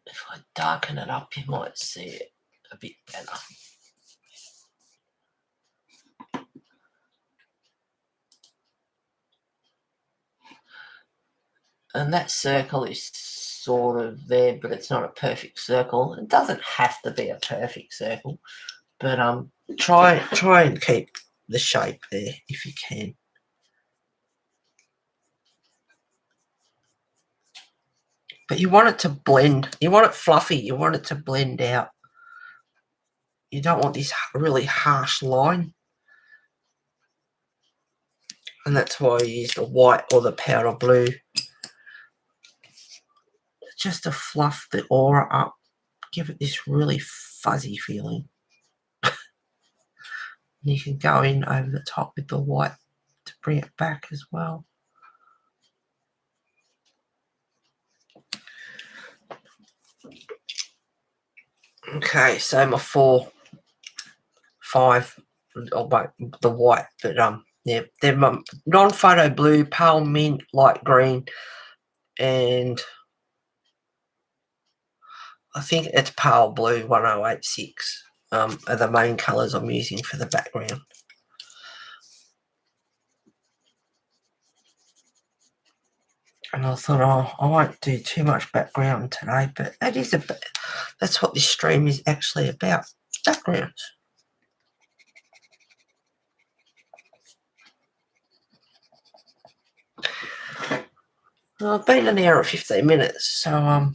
if I darken it up, you might see it a bit better. And that circle is sort of there, but it's not a perfect circle. It doesn't have to be a perfect circle, but try and keep the shape there if you can. But you want it to blend. You want it fluffy. You want it to blend out. You don't want this really harsh line. And that's why I use the white or the powder blue. Just to fluff the aura up. Give it this really fuzzy feeling. And you can go in over the top with the white to bring it back as well. Okay, so my 5 the white, but yeah, they're non-photo blue, pale mint, light green, and I think it's pale blue 1086 are the main colours I'm using for the background. And I thought, oh, I won't do too much background today, but that's what this stream is actually about, backgrounds. Well, I've been an hour and 15 minutes, so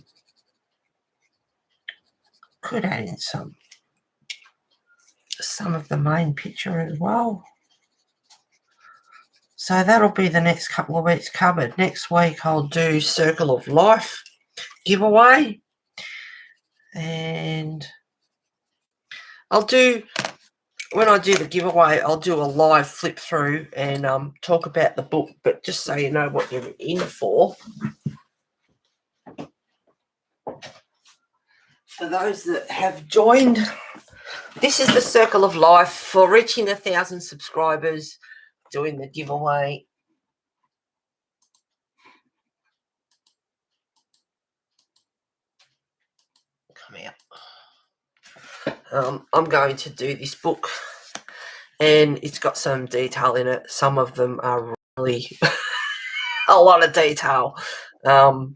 could add in some of the main picture as well. So that'll be the next couple of weeks covered. Next week I'll do Circle of Life giveaway, and I'll do, when I do the giveaway, I'll do a live flip through and talk about the book, but just so you know what you're in for. For those that have joined, this is the Circle of Life for reaching 1,000 subscribers, doing the giveaway. Come out. I'm going to do this book, and it's got some detail in it. Some of them are really a lot of detail. And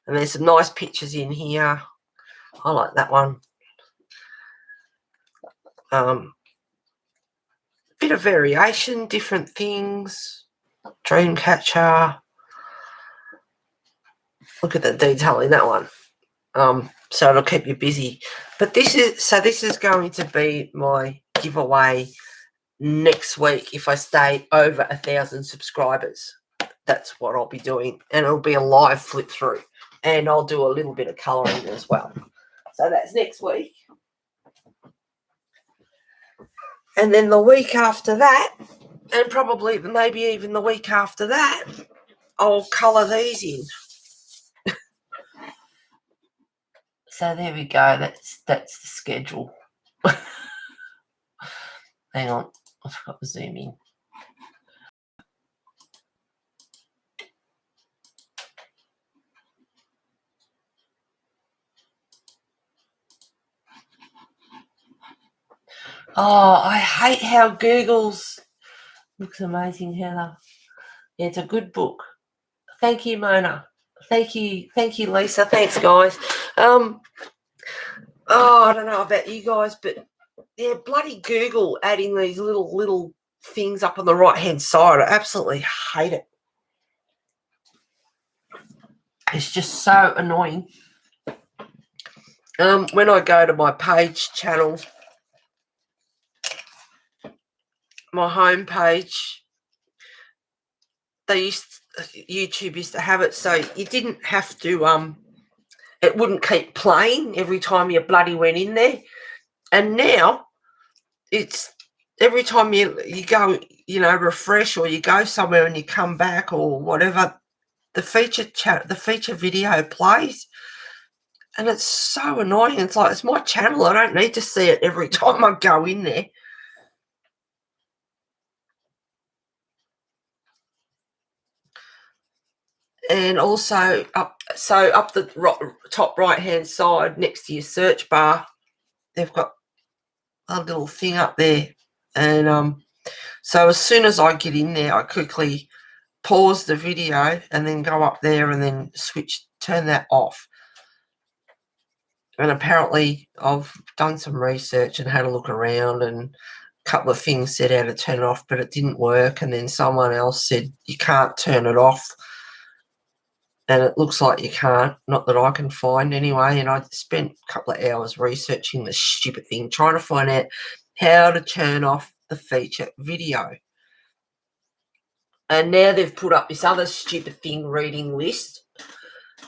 there's some nice pictures in here. I like that one. Bit of variation, different things. Dreamcatcher. Look at the detail in that one. So it'll keep you busy. But this is going to be my giveaway next week if I stay over 1,000 subscribers. That's what I'll be doing, and it'll be a live flip through, and I'll do a little bit of colouring as well. So that's next week. And then the week after that, and probably maybe even the week after that, I'll colour these in. So there we go. That's the schedule. Hang on, I forgot to zoom in. Oh, I hate how Google's looks amazing, Heather. Yeah, it's a good book. Thank you, Mona. Thank you, Lisa. Thanks, guys. Oh, I don't know about you guys, but yeah, bloody Google adding these little things up on the right-hand side. I absolutely hate it. It's just so annoying. When I go to my page channel, my home page, YouTube used to have it so you didn't have to it wouldn't keep playing every time you bloody went in there. And now it's every time you go, refresh, or you go somewhere and you come back or whatever, the feature video plays. And it's so annoying. It's like, it's my channel. I don't need to see it every time I go in there. And also up the top right-hand side next to your search bar, they've got a little thing up there. And so as soon as I get in there, I quickly pause the video and then go up there and then turn that off. And apparently I've done some research and had a look around, and a couple of things said how to turn it off, but it didn't work. And then someone else said you can't turn it off. And it looks like you can't, not that I can find anyway. And I spent a couple of hours researching this stupid thing, trying to find out how to turn off the feature video. And now they've put up this other stupid thing, reading list.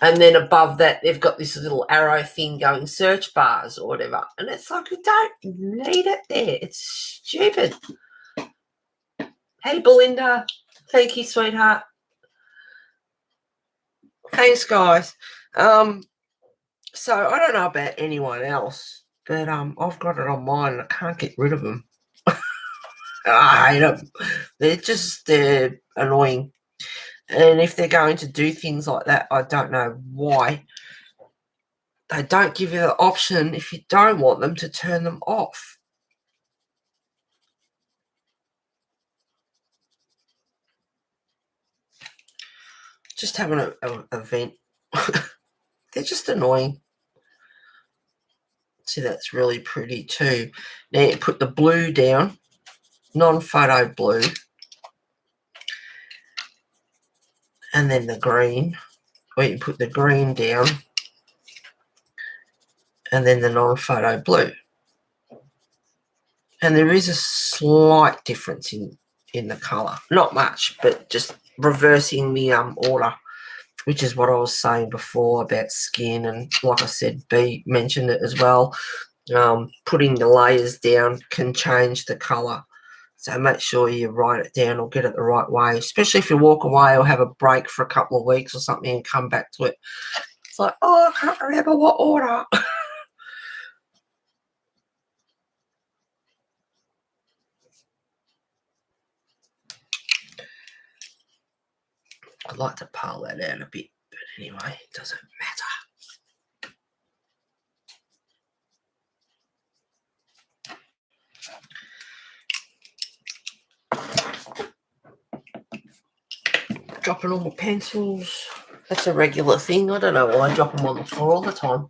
And then above that, they've got this little arrow thing going search bars or whatever. And it's like, we don't need it there. It's stupid. Hey, Belinda. Thank you, sweetheart. Thanks, guys. So I don't know about anyone else, but I've got it on mine and I can't get rid of them. I hate them. They're annoying. And if they're going to do things like that, I don't know why they don't give you the option if you don't want them to turn them off. Just having an event. They're just annoying. See, that's really pretty too. Now you put the blue down, non-photo blue, and then the green. Or you put the green down, and then the non-photo blue. And there is a slight difference in the colour. Not much, but just reversing the order, which is what I was saying before about skin. And like I said, B mentioned it as well. Putting the layers down can change the colour. So make sure you write it down or get it the right way, especially if you walk away or have a break for a couple of weeks or something and come back to it. It's like, oh, I can't remember what order. I'd like to pile that out a bit, but anyway, it doesn't matter. Dropping all my pencils. That's a regular thing. I don't know why I drop them on the floor all the time.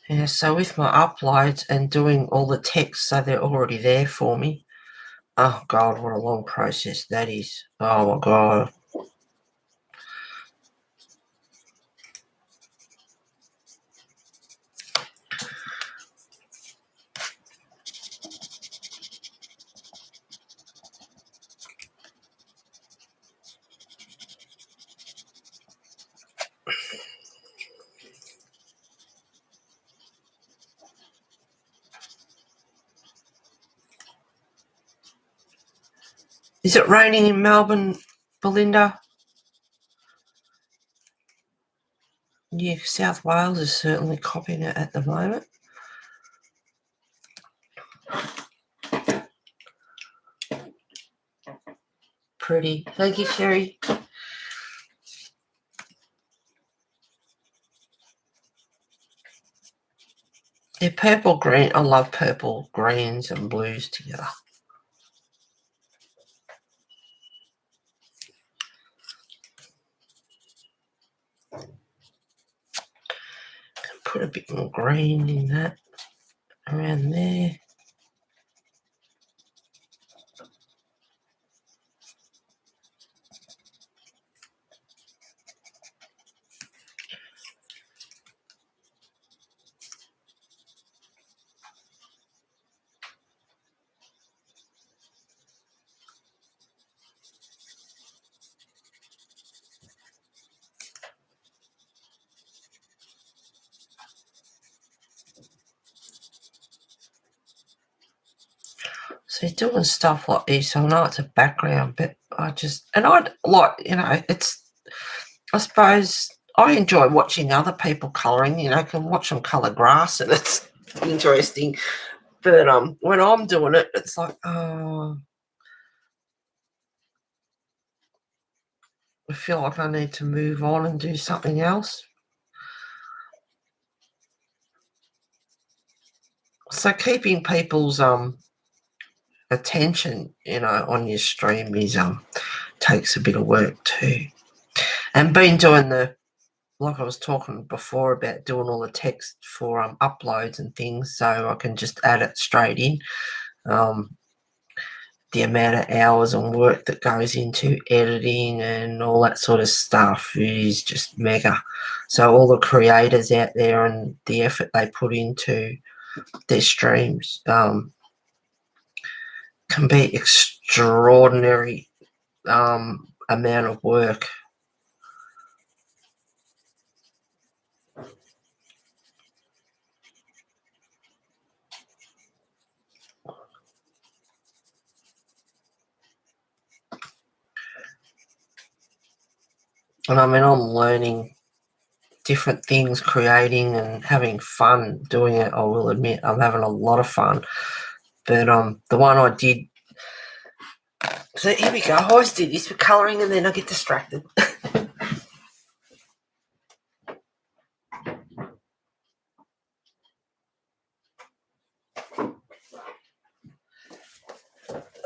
Yeah, so with my uploads and doing all the text so they're already there for me. Oh, God, what a long process that is. Oh, my God. Is it raining in Melbourne, Belinda? Yeah, South Wales is certainly copying it at the moment. Pretty. Thank you, Sherry. They're purple green. I love purple greens and blues together. Put a bit more green in that around there. So doing stuff like this, I know it's a background, but I'd like, I suppose I enjoy watching other people colouring, can watch them colour grass and it's interesting. But when I'm doing it, it's like, oh, I feel like I need to move on and do something else. So keeping people's attention, on your stream is takes a bit of work too. And been doing like I was talking before about doing all the text for uploads and things, so I can just add it straight in. The amount of hours and work that goes into editing and all that sort of stuff is just mega. So all the creators out there and the effort they put into their streams can be extraordinary. amount of work. And I mean, I'm learning different things, creating and having fun doing it. I will admit I'm having a lot of fun. But the one I did, so here we go. I always do this for colouring and then I get distracted.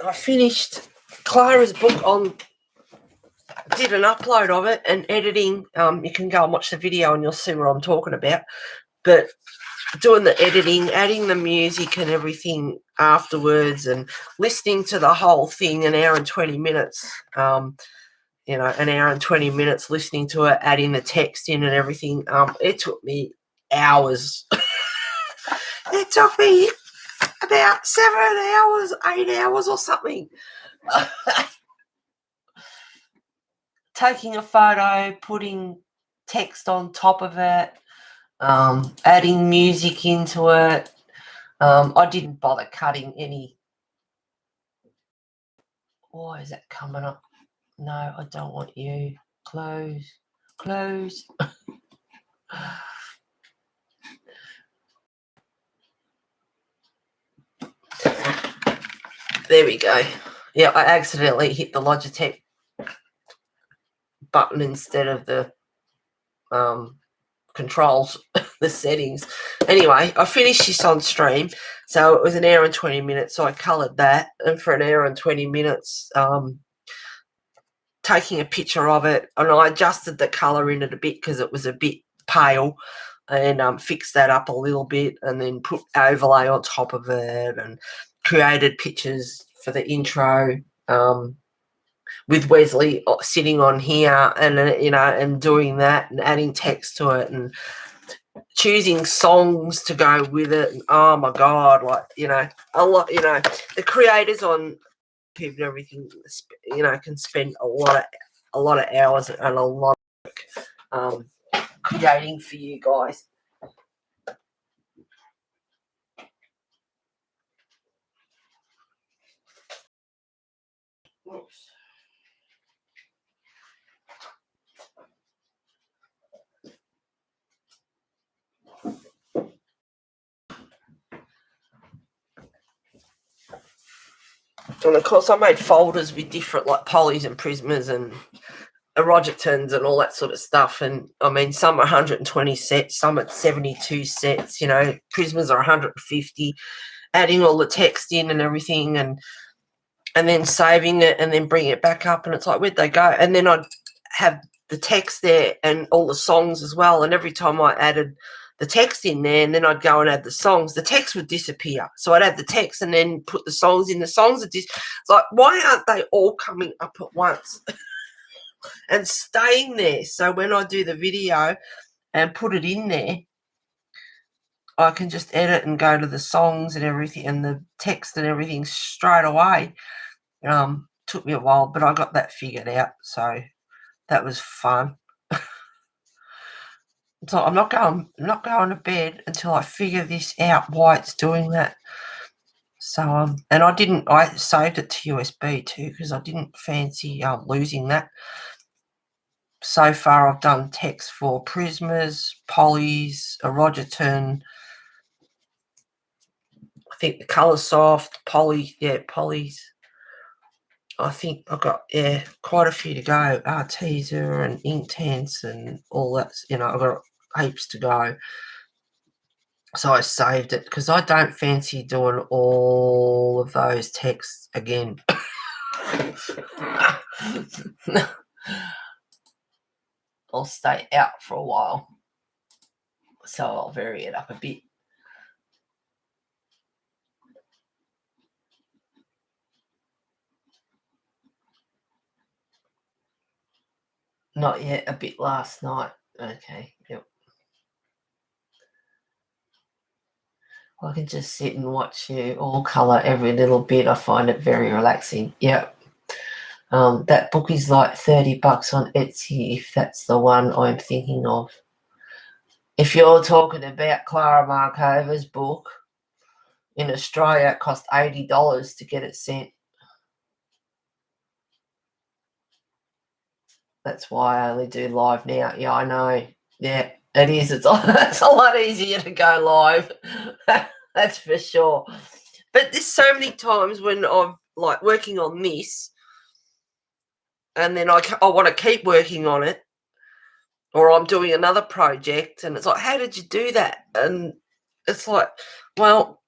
I finished Clara's book on, did an upload of it and editing. You can go and watch the video and you'll see what I'm talking about. But doing the editing, adding the music and everything afterwards and listening to the whole thing, an hour and 20 minutes, you know, an hour and 20 minutes listening to it, adding the text in and everything. It took me hours. It took me about 7 hours, 8 hours or something. Taking a photo, putting text on top of it, adding music into it. I didn't bother cutting any. Why is that coming up? No, I don't want you. Close. There we go. Yeah, I accidentally hit the Logitech button instead of the controls, the settings. Anyway, I finished this on stream, so it was an hour and 20 minutes, so I coloured that, and for an hour and 20 minutes, taking a picture of it, and I adjusted the colour in it a bit because it was a bit pale, and fixed that up a little bit, and then put overlay on top of it, and created pictures for the intro, with Wesley sitting on here, and you know, and doing that and adding text to it and choosing songs to go with it. And oh my god, like, you know, a lot, you know, the creators on YouTube and everything, you know, can spend a lot of hours and a lot of work creating for you guys. Oops. And of course I made folders with different like polys and prismas and erogitons and all that sort of stuff. And I mean, some are 120 sets, some at 72 sets, you know, prismas are 150, adding all the text in and everything, and then saving it and then bringing it back up, and it's like, where'd they go? And then I'd have the text there and all the songs as well, and every time I added the text in there and then I'd go and add the songs, the text would disappear. So I'd add the text and then put the songs in. The songs are it's like, why aren't they all coming up at once and staying there? So when I do the video and put it in there, I can just edit and go to the songs and everything and the text and everything straight away. Took me a while, but I got that figured out, so that was fun. So I'm not going to bed until I figure this out, why it's doing that. So and I saved it to USB too because I didn't fancy losing that. So far I've done text for prismas, polys, erogiton, I think the Colour Soft, polys. I think I've got, quite a few to go. Artesa and Inktense and all that, you know, I've got heaps to go. So I saved it because I don't fancy doing all of those texts again. I'll stay out for a while. So I'll vary it up a bit. Not yet, a bit last night. Okay, yep. I can just sit and watch you all colour every little bit. I find it very relaxing. Yep. That book is like $30 on Etsy, if that's the one I'm thinking of. If you're talking about Clara Markova's book, in Australia it cost $80 to get it sent. That's why I only do live now. Yeah, I know. Yeah, it is. It's a lot easier to go live. That's for sure. But there's so many times when I'm like working on this, and then I want to keep working on it, or I'm doing another project, and it's like, how did you do that? And it's like, well,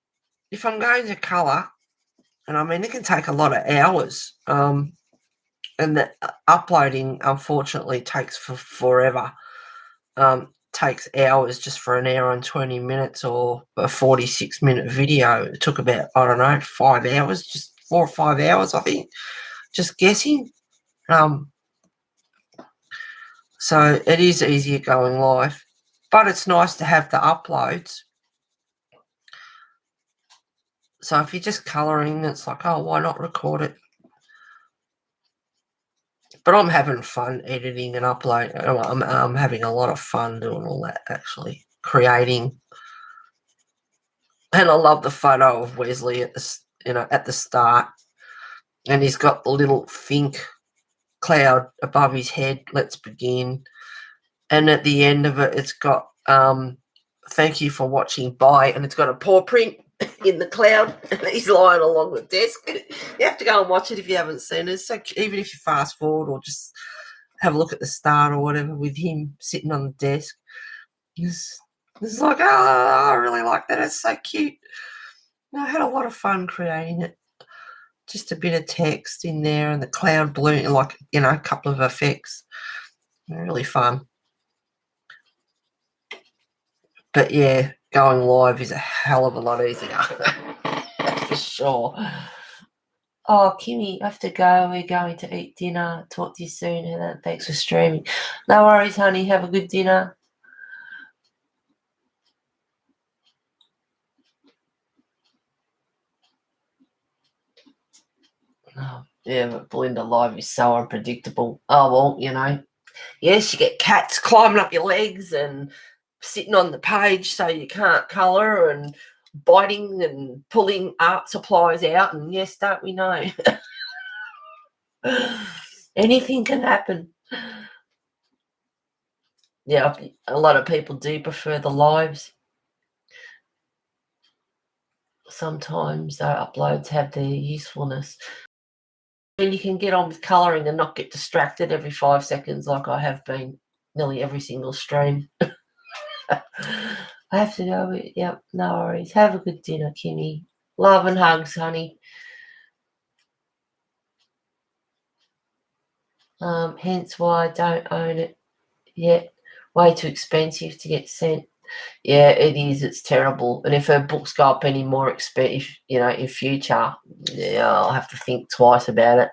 if I'm going to colour, and I mean, it can take a lot of hours, and the uploading, unfortunately, takes forever. Takes hours just for an hour and 20 minutes or a 46-minute video. It took about, I don't know, 5 hours, just 4 or 5 hours, I think, just guessing. So it is easier going live, but it's nice to have the uploads. So if you're just colouring, it's like, oh, why not record it? But I'm having fun editing and uploading. I'm having a lot of fun doing all that, actually, creating. And I love the photo of Wesley at the start, and he's got the little think cloud above his head. Let's begin. And at the end of it, it's got thank you for watching. Bye, and it's got a paw print in the cloud, and he's lying along the desk. You have to go and watch it if you haven't seen it. So even if you fast forward or just have a look at the start or whatever with him sitting on the desk, it's like, oh, I really like that. It's so cute. I had a lot of fun creating it. Just a bit of text in there and the cloud balloon, like, a couple of effects. Really fun. But yeah, going live is a hell of a lot easier. That's for sure. Oh, Kimmy, I have to go. We're going to eat dinner. Talk to you soon. And thanks for streaming. No worries, honey. Have a good dinner. Oh, yeah, but Belinda Live is so unpredictable. Oh, well, yes, you get cats climbing up your legs and sitting on the page so you can't colour, and biting and pulling art supplies out, and yes, don't we know? Anything can happen. Yeah, a lot of people do prefer the lives. Sometimes uploads have their usefulness. And you can get on with colouring and not get distracted every 5 seconds like I have been nearly every single stream. I have to go. Yep, no worries. Have a good dinner, Kimmy. Love and hugs, honey. Hence why I don't own it yet. Way too expensive to get sent. Yeah, it is. It's terrible. And if her books go up any more expensive, in future, yeah, I'll have to think twice about it.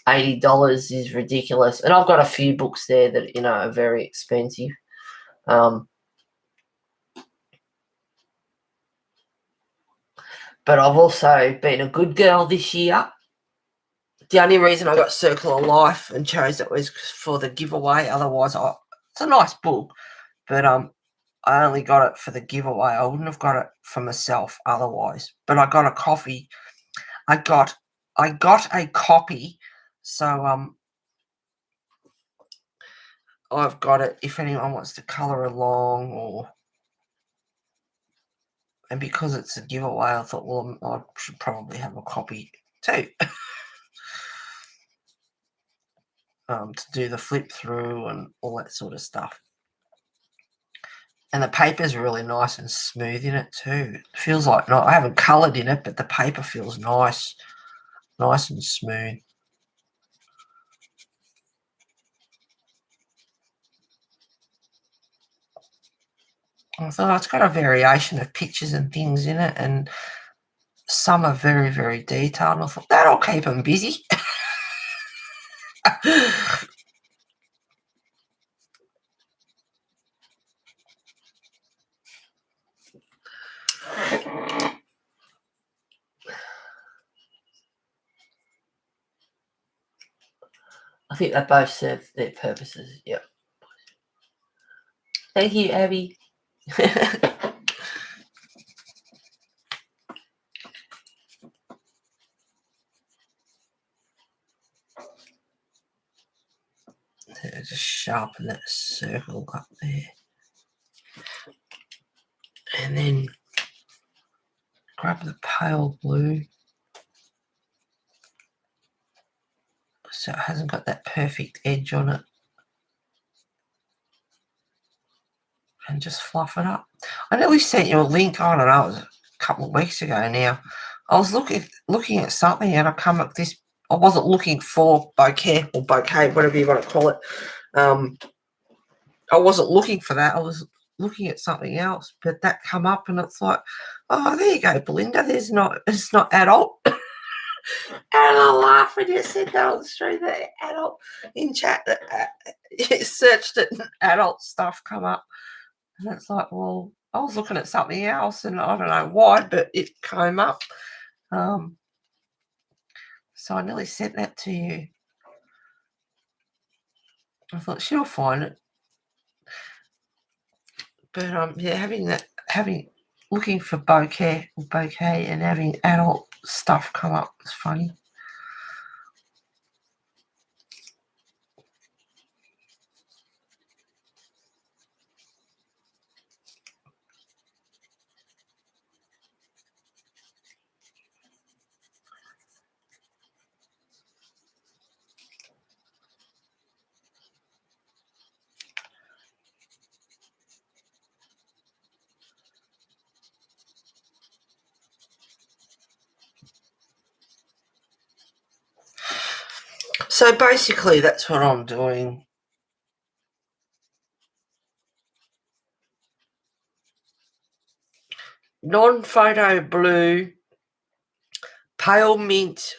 $80 is ridiculous. And I've got a few books there that, are very expensive. But I've also been a good girl this year. The only reason I got Circle of Life and chose it was for the giveaway. Otherwise, it's a nice book, but I only got it for the giveaway. I wouldn't have got it for myself otherwise. But I got a copy. I got a copy, so I've got it if anyone wants to colour along, and because it's a giveaway, I thought, well, I should probably have a copy too. To do the flip through and all that sort of stuff. And the paper's really nice and smooth in it too. It feels like, I haven't coloured in it, but the paper feels nice and smooth. I thought it's got a variation of pictures and things in it, and some are very, very detailed. I thought that'll keep them busy. I think they both serve their purposes. Yep. Thank you, Abby. Just sharpen that circle up there. And then grab the pale blue so it hasn't got that perfect edge on it. And just fluff it up. I nearly sent you a link, I don't know, it was a couple of weeks ago now. I was looking at something and I come up this, I wasn't looking for bouquet or bouquet, whatever you want to call it. I wasn't looking for that. I was looking at something else, but that come up and it's like, oh, there you go, Belinda. It's not adult. And I laughed when you said that on the stream, that adult in chat that searched it and adult stuff come up. And it's like, well, I was looking at something else and I don't know why, but it came up. So I nearly sent that to you. I thought she'll find it. But yeah, looking for bouquet and having adult stuff come up is funny. So basically that's what I'm doing. Non-photo blue, pale mint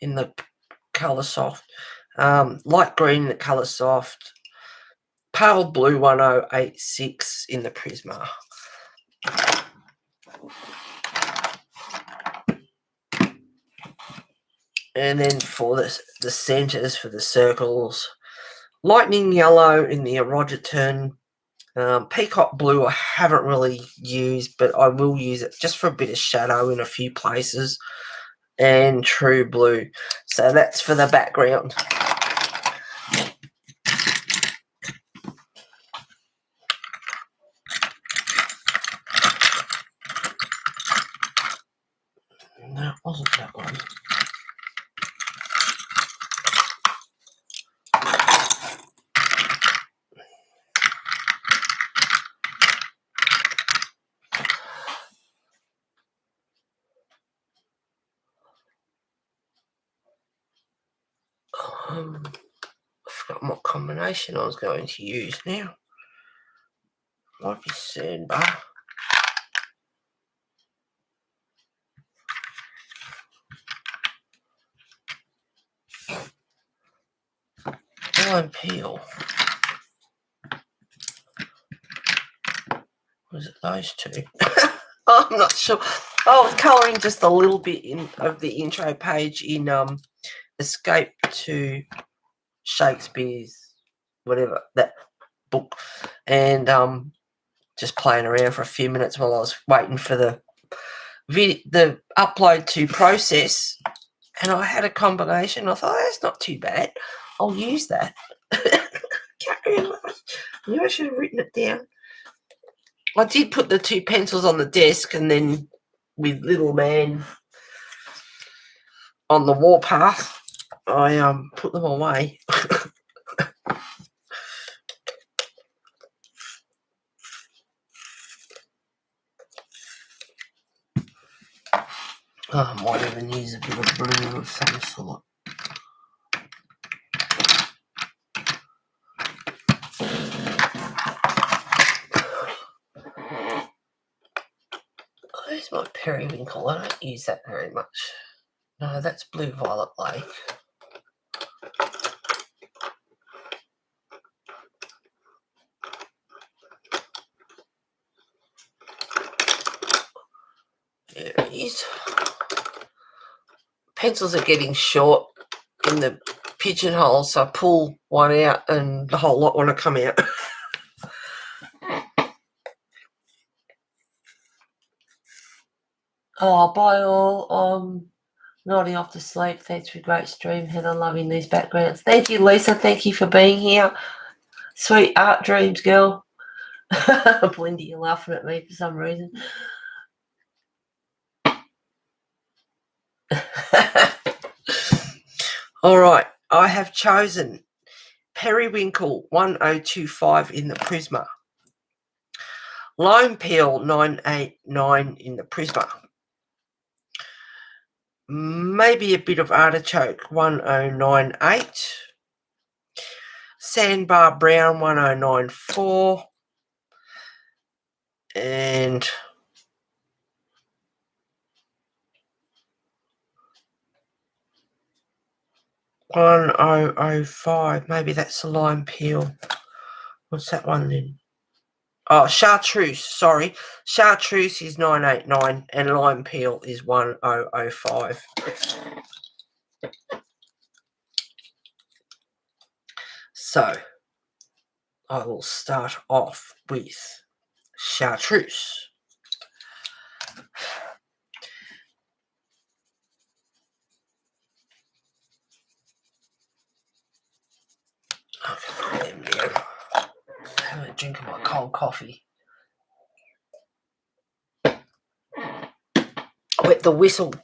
in the colour soft, light green in the colour soft, pale blue 1086 in the Prisma. And then for the centres, for the circles, lightning yellow in the Erogeton. Peacock blue I haven't really used, but I will use it just for a bit of shadow in a few places. And true blue. So that's for the background. No, it wasn't that one. I forgot what combination I was going to use now. Might be sandbar. Lime peel. Was it those two? I'm not sure. I was colouring just a little bit of the intro page in Escape to Shakespeare's whatever, that book, and just playing around for a few minutes while I was waiting for the upload to process, and I had a combination. I thought, that's not too bad. I'll use that. Can't remember. I knew I should have written it down. I did put the two pencils on the desk, and then with little man on the warpath, I put them away. I might even use a bit of blue of some sort. There's my periwinkle. I don't use that very much. No, that's Blue Violet Lake. There it is. Pencils are getting short in the pigeonhole, so I pull one out and the whole lot want to come out. Oh, bye all. Nodding off to sleep. Thanks for a great stream, Heather. Loving these backgrounds. Thank you, Lisa. Thank you for being here. Sweet art dreams, girl. Blindy, you're laughing at me for some reason. All right, I have chosen Periwinkle 1025 in the Prisma, Lime Peel 989 in the Prisma, maybe a bit of Artichoke 1098, Sandbar Brown 1094, and $1005. Maybe that's the Lime Peel. What's that one then? Oh, Chartreuse. Sorry, Chartreuse is 989 and Lime Peel is 1005. So I will start off with Chartreuse. Have a drink of my cold coffee. Wet the whistle.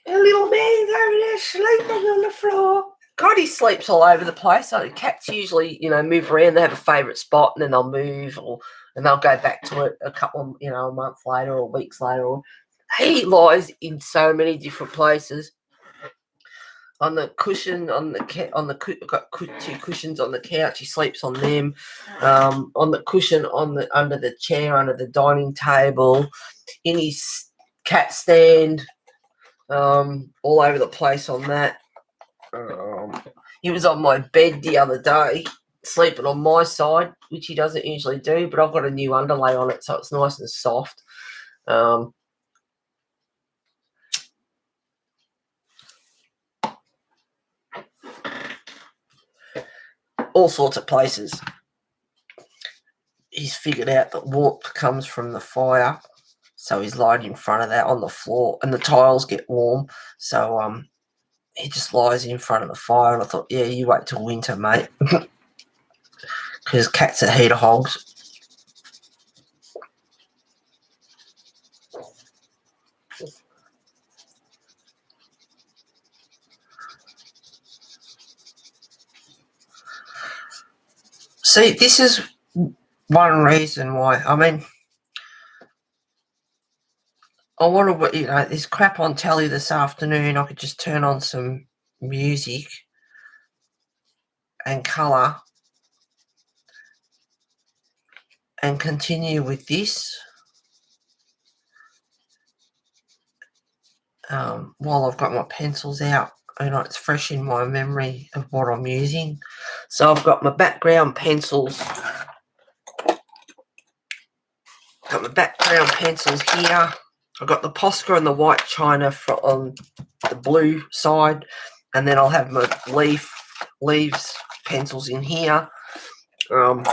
A little man's over there sleeping on the floor. God, he sleeps all over the place. So cats usually, move around. They have a favourite spot and then they'll move and they'll go back to it a month later or weeks later. He lies in so many different places. On the cushion, I've got two cushions on the couch. He sleeps on them. On the cushion, under the chair, under the dining table, in his cat stand, all over the place on that. He was on my bed the other day, sleeping on my side, which he doesn't usually do, but I've got a new underlay on it, so it's nice and soft. All sorts of places. He's figured out that warmth comes from the fire, so he's lying in front of that on the floor, and the tiles get warm, so he just lies in front of the fire. And I thought, yeah, you wait till winter, mate, because cats are heater hogs. See, this is one reason why. I mean, I want to, there's crap on telly this afternoon. I could just turn on some music and colour and continue with this while I've got my pencils out. It's fresh in my memory of what I'm using. So I've got my background pencils. Got my background pencils here. I've got the Posca and the white china on the blue side, and then I'll have my leaves pencils in here. And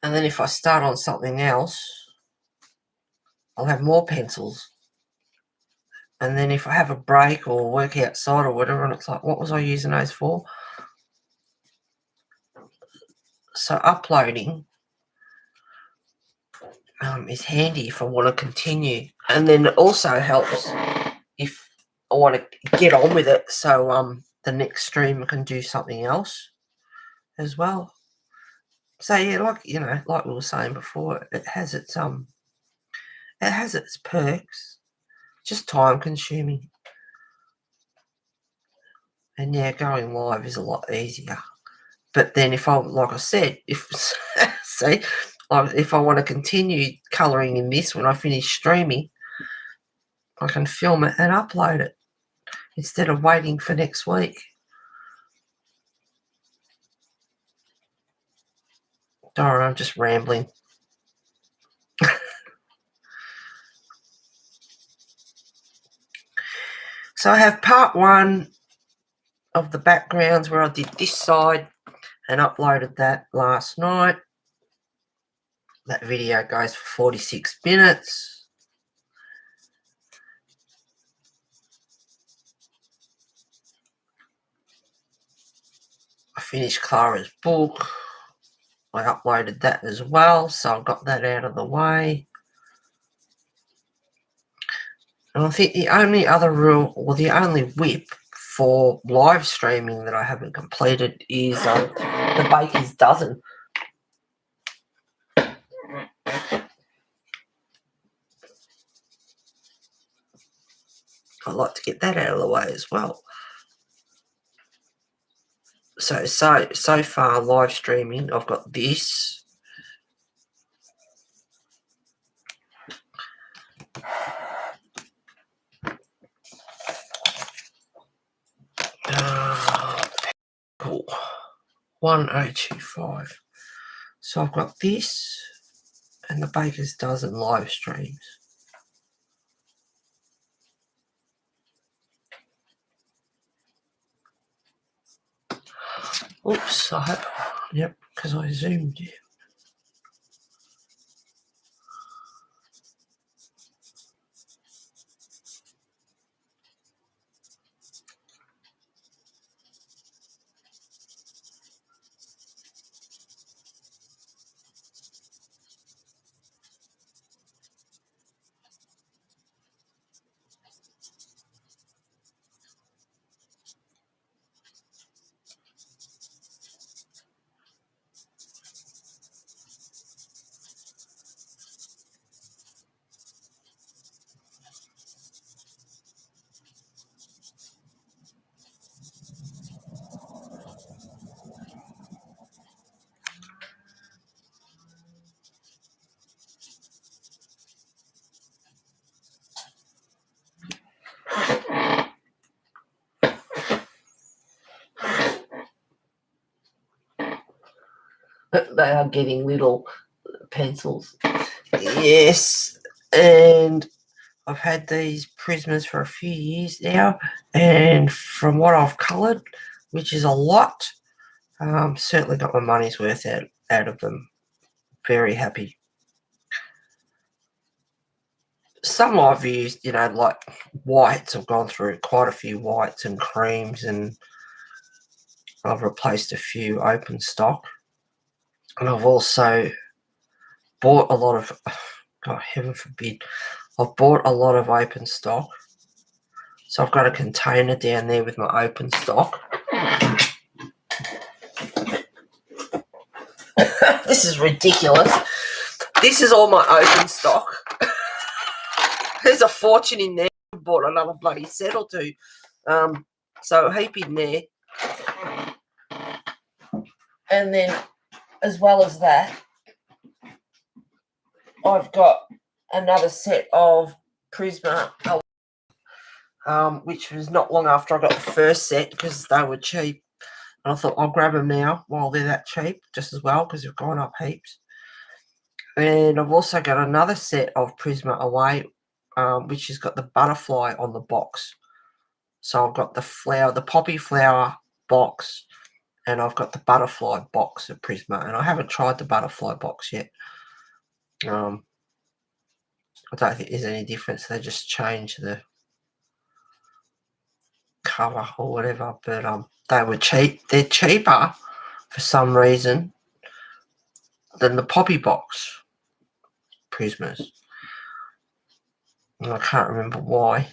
then if I start on something else, I'll have more pencils. And then if I have a break or work outside or whatever, and it's like, what was I using those for? So uploading is handy if I want to continue. And then it also helps if I want to get on with it, so the next stream I can do something else as well. So yeah, like we were saying before, it has its perks. Just time consuming. And yeah, going live is a lot easier. But then if I want to continue colouring in this when I finish streaming, I can film it and upload it instead of waiting for next week. Darn, I'm just rambling. So I have part 1 of the backgrounds where I did this side and uploaded that last night. That video goes for 46 minutes. I finished Clara's book. I uploaded that as well, so I've got that out of the way. And I think the only other rule, or the only whip for live streaming that I haven't completed is the Baker's Dozen. I'd like to get that out of the way as well. So far live streaming, I've got this. Cool. 1025. So I've got this and the Baker's Dozen live streams. Oops, I hope. Yep, because I zoomed you. They are getting little pencils. Yes, and I've had these Prismas for a few years now, and from what I've coloured, which is a lot, certainly got my money's worth out of them. Very happy. Some I've used, like whites. I've gone through quite a few whites and creams, and I've replaced a few open stock. And I've also bought a lot of, God, heaven forbid, I've bought a lot of open stock. So I've got a container down there with my open stock. This is ridiculous. This is all my open stock. There's a fortune in there. I bought another bloody set or two. So a heap in there. And then, as well as that, I've got another set of Prisma, which was not long after I got the first set because they were cheap. And I thought I'll grab them now while they're that cheap, just as well, because they've gone up heaps. And I've also got another set of Prisma Away, which has got the butterfly on the box. So I've got the flower, the poppy flower box, and I've got the butterfly box of Prisma. And I haven't tried the butterfly box yet. I don't think there's any difference. They just change the cover or whatever. But they were cheap. They're cheaper for some reason than the poppy box Prismas. And I can't remember why.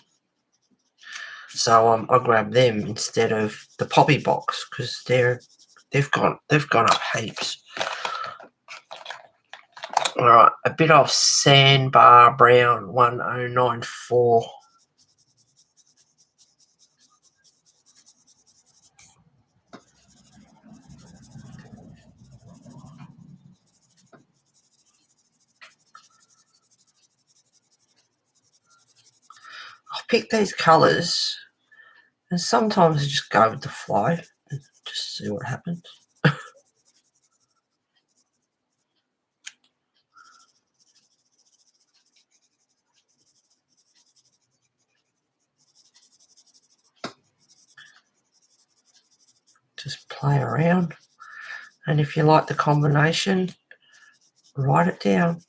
So I grabbed them instead of the poppy box because they've gone up heaps. All right, a bit of Sandbar Brown 1094. I'll pick these colours and sometimes I just go with the flow and just see what happens. play around. And if you like the combination, write it down.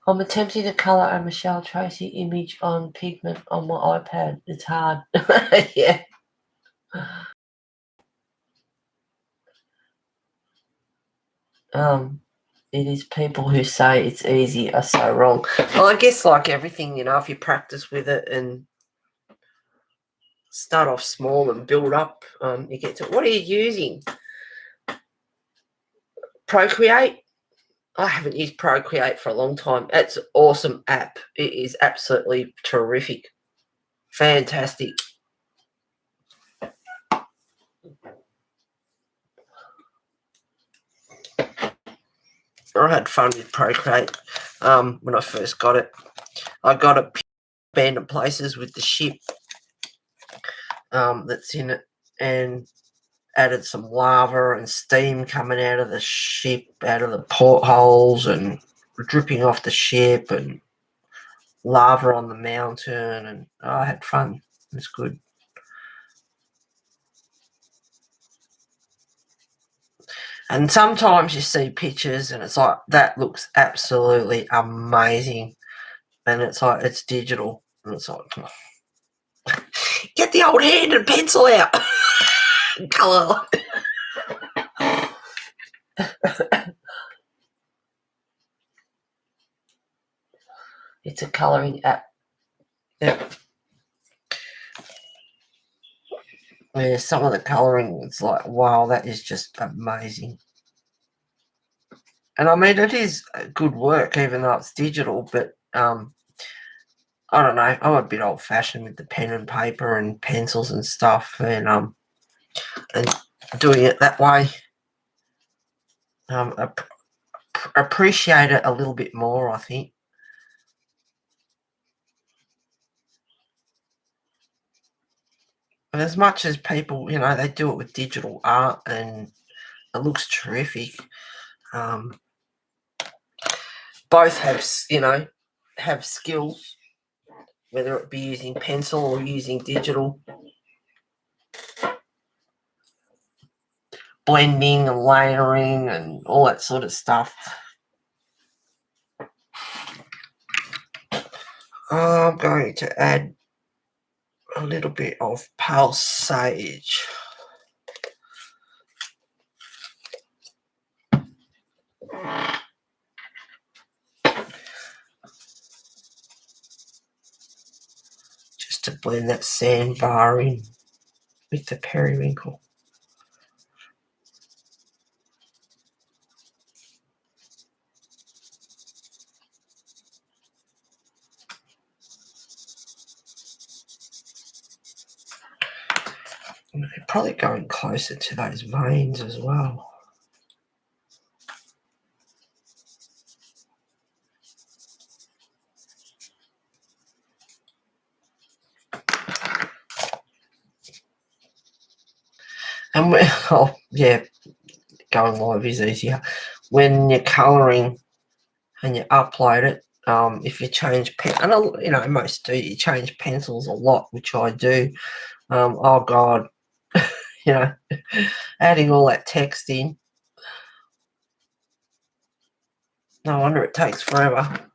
I'm attempting to colour a Michelle Tracy image on pigment on my iPad. It's hard. Yeah. It is people who say it's easy are so wrong. Well, I guess like everything, if you practice with it and start off small and build up, you get to. What are you using? Procreate? I haven't used Procreate for a long time. It's an awesome app. It is absolutely terrific. Fantastic. I had fun with Procreate when I first got it. I got it abandoned places with the ship that's in it, and added some lava and steam coming out of the ship, out of the portholes, and dripping off the ship, and lava on the mountain, and I had fun. It was good. And sometimes you see pictures and it's like, that looks absolutely amazing. And it's like, it's digital. And it's like, get the old hand and pencil out. Colour. It's a colouring app. Yep. Yeah, some of the colouring, it's like, wow, that is just amazing. And I mean, it is good work, even though it's digital, but I don't know, I'm a bit old-fashioned with the pen and paper and pencils and stuff, and doing it that way, appreciate it a little bit more, I think. And as much as people, they do it with digital art and it looks terrific, both have skills, whether it be using pencil or using digital. Blending and layering and all that sort of stuff. I'm going to add a little bit of pale sage. Just to blend that sandbar in with the periwinkle. And we're probably going closer to those veins as well. And going live is easier. When you're colouring and you upload it, if you change and most do, you change pencils a lot, which I do. Oh God, adding all that text in. No wonder it takes forever.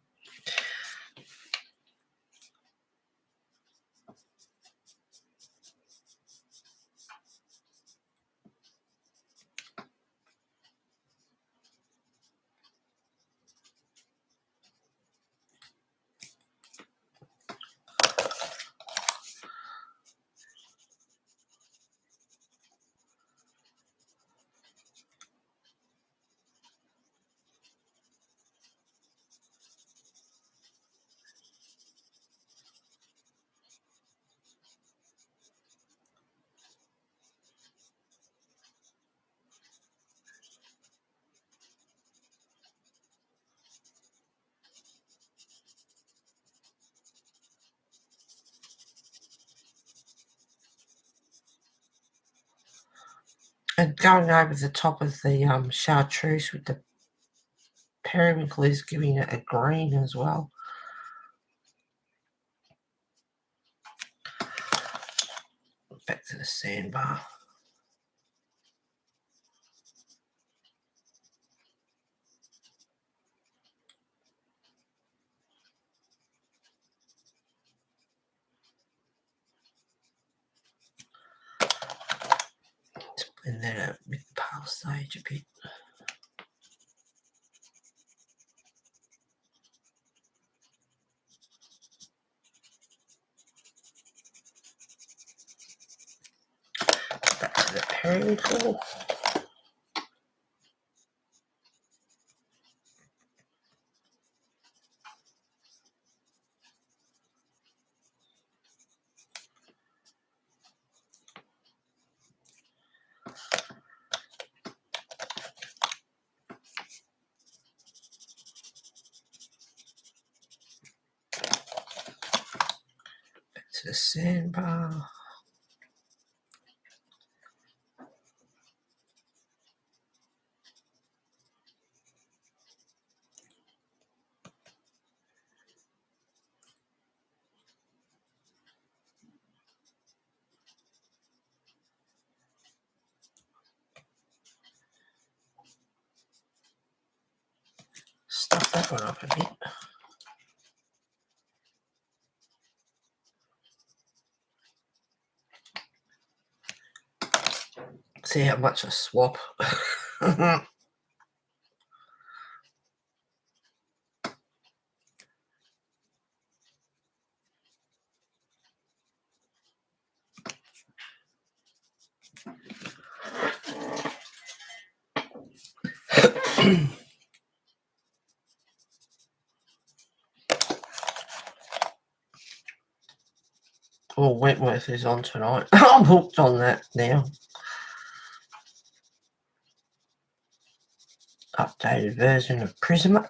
And going over the top of the chartreuse with the periwinkle is giving it a green as well. Back to the sandbar. Let's blend that out with the pale sage a bit. Back to the periwinkle. Back to the sandbar. Stuff that one up a bit. See how much I swap. Oh, Wentworth is on tonight. I'm hooked on that now. Updated version of Prisoner.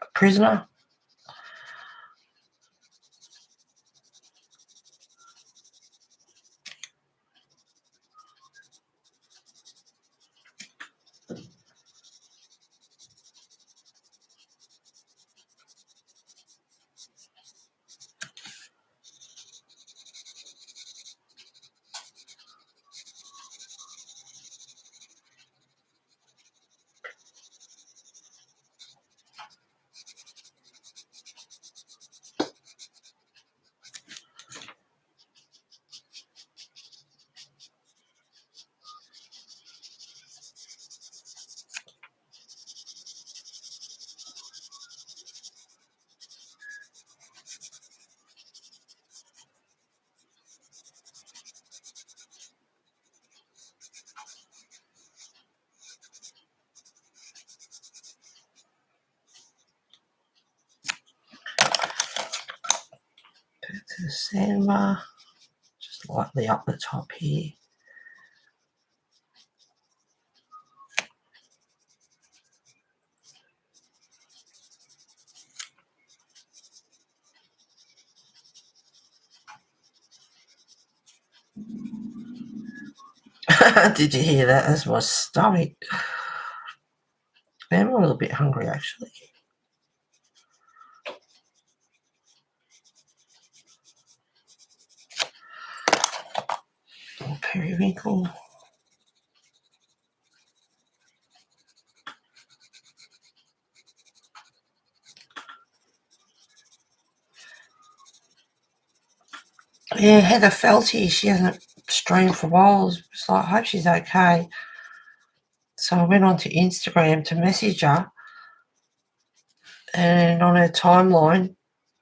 Back to the sandbar. Just lightly up the top here. Did you hear that? That's my stomach. I'm a little bit hungry actually. More periwinkle. Yeah, Heather Felty, she hasn't streamed for a while. It's like, I hope she's okay. So I went on to Instagram to message her, and on her timeline,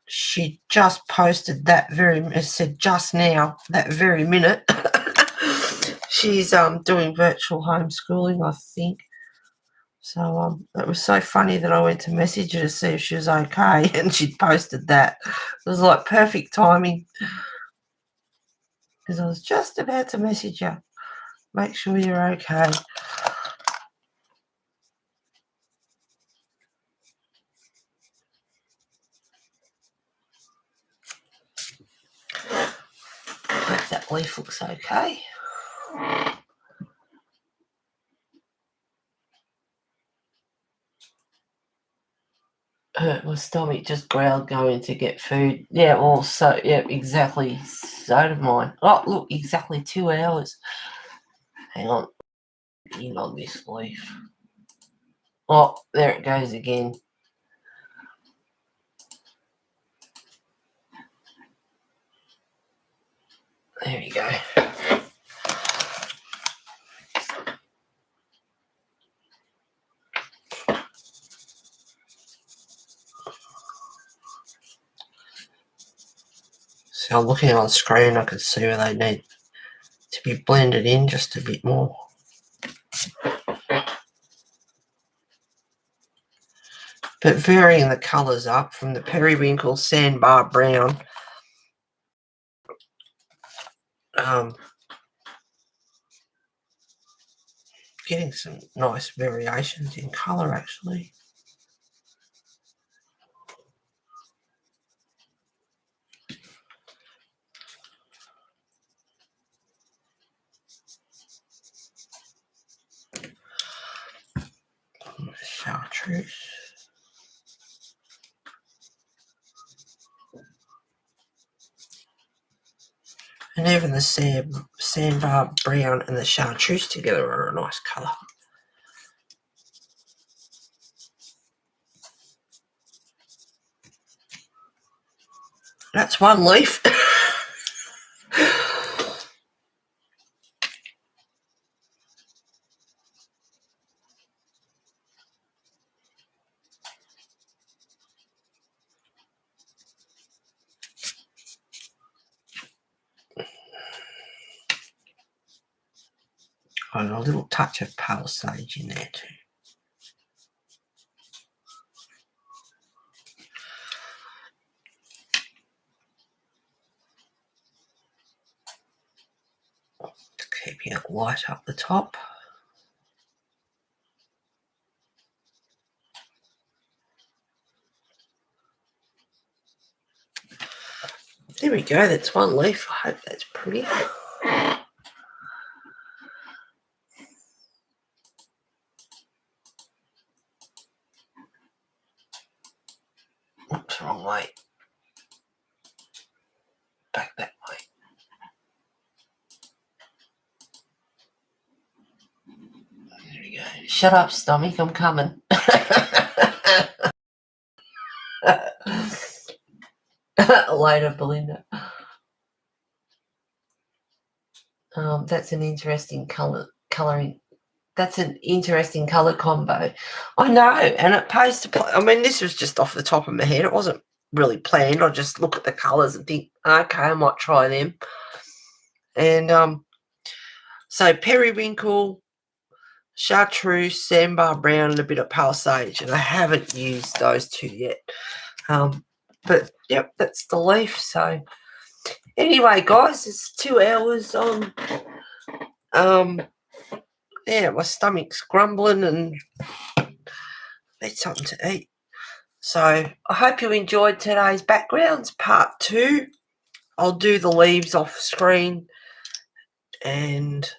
she just posted it said just now, that very minute. She's doing virtual homeschooling, I think. So it was so funny that I went to message her to see if she was okay, and she'd posted that. It was like perfect timing, because I was just about to message her. Make sure you're okay. Hope that leaf looks okay. hurt my stomach, just growled going to get food. Yeah, well, so, yeah, exactly. So did mine. Oh, look, exactly 2 hours. Hang on. In on this leaf. Oh, there it goes again. There we go. So I'm looking on screen, I can see where they need to be blended in just a bit more. But varying the colours up from the periwinkle sandbar brown. Getting some nice variations in colour actually. Chartreuse. And even the sandbar brown and the chartreuse together are a nice colour. That's one leaf. And a little touch of pale sage in there too. Keeping it light up the top. There we go, that's one leaf. I hope that's pretty. Oops, wrong way. Back that way. There we go. Shut up, stomach, I'm coming. Later, Belinda. That's an interesting colouring. That's an interesting colour combo. I know, and it pays to play. I mean, this was just off the top of my head. It wasn't really planned. I just look at the colours and think, okay, I might try them. And so periwinkle, chartreuse, sandbar brown, and a bit of pale sage. And I haven't used those two yet. But yep, that's the leaf. So anyway, guys, it's 2 hours on. Yeah, my stomach's grumbling and need something to eat. So I hope you enjoyed today's backgrounds, part 2. I'll do the leaves off screen, and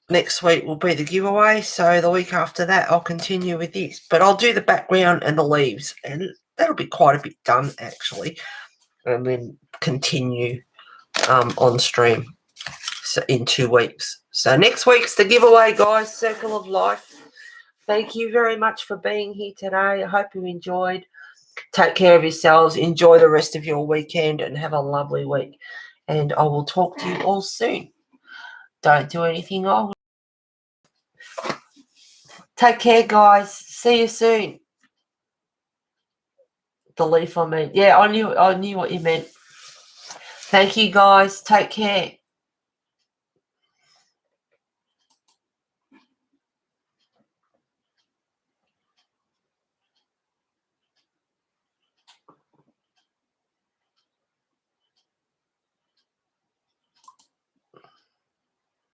next week will be the giveaway. So the week after that, I'll continue with this. But I'll do the background and the leaves, and that'll be quite a bit done actually, and then continue on stream in 2 weeks. So next week's the giveaway, guys. Circle of Life. Thank you very much for being here today. I hope you enjoyed. Take care of yourselves. Enjoy the rest of your weekend and have a lovely week. And I will talk to you all soon. Don't do anything wrong. Take care, guys. See you soon. The leaf, I mean. Yeah, I knew what you meant. Thank you, guys. Take care.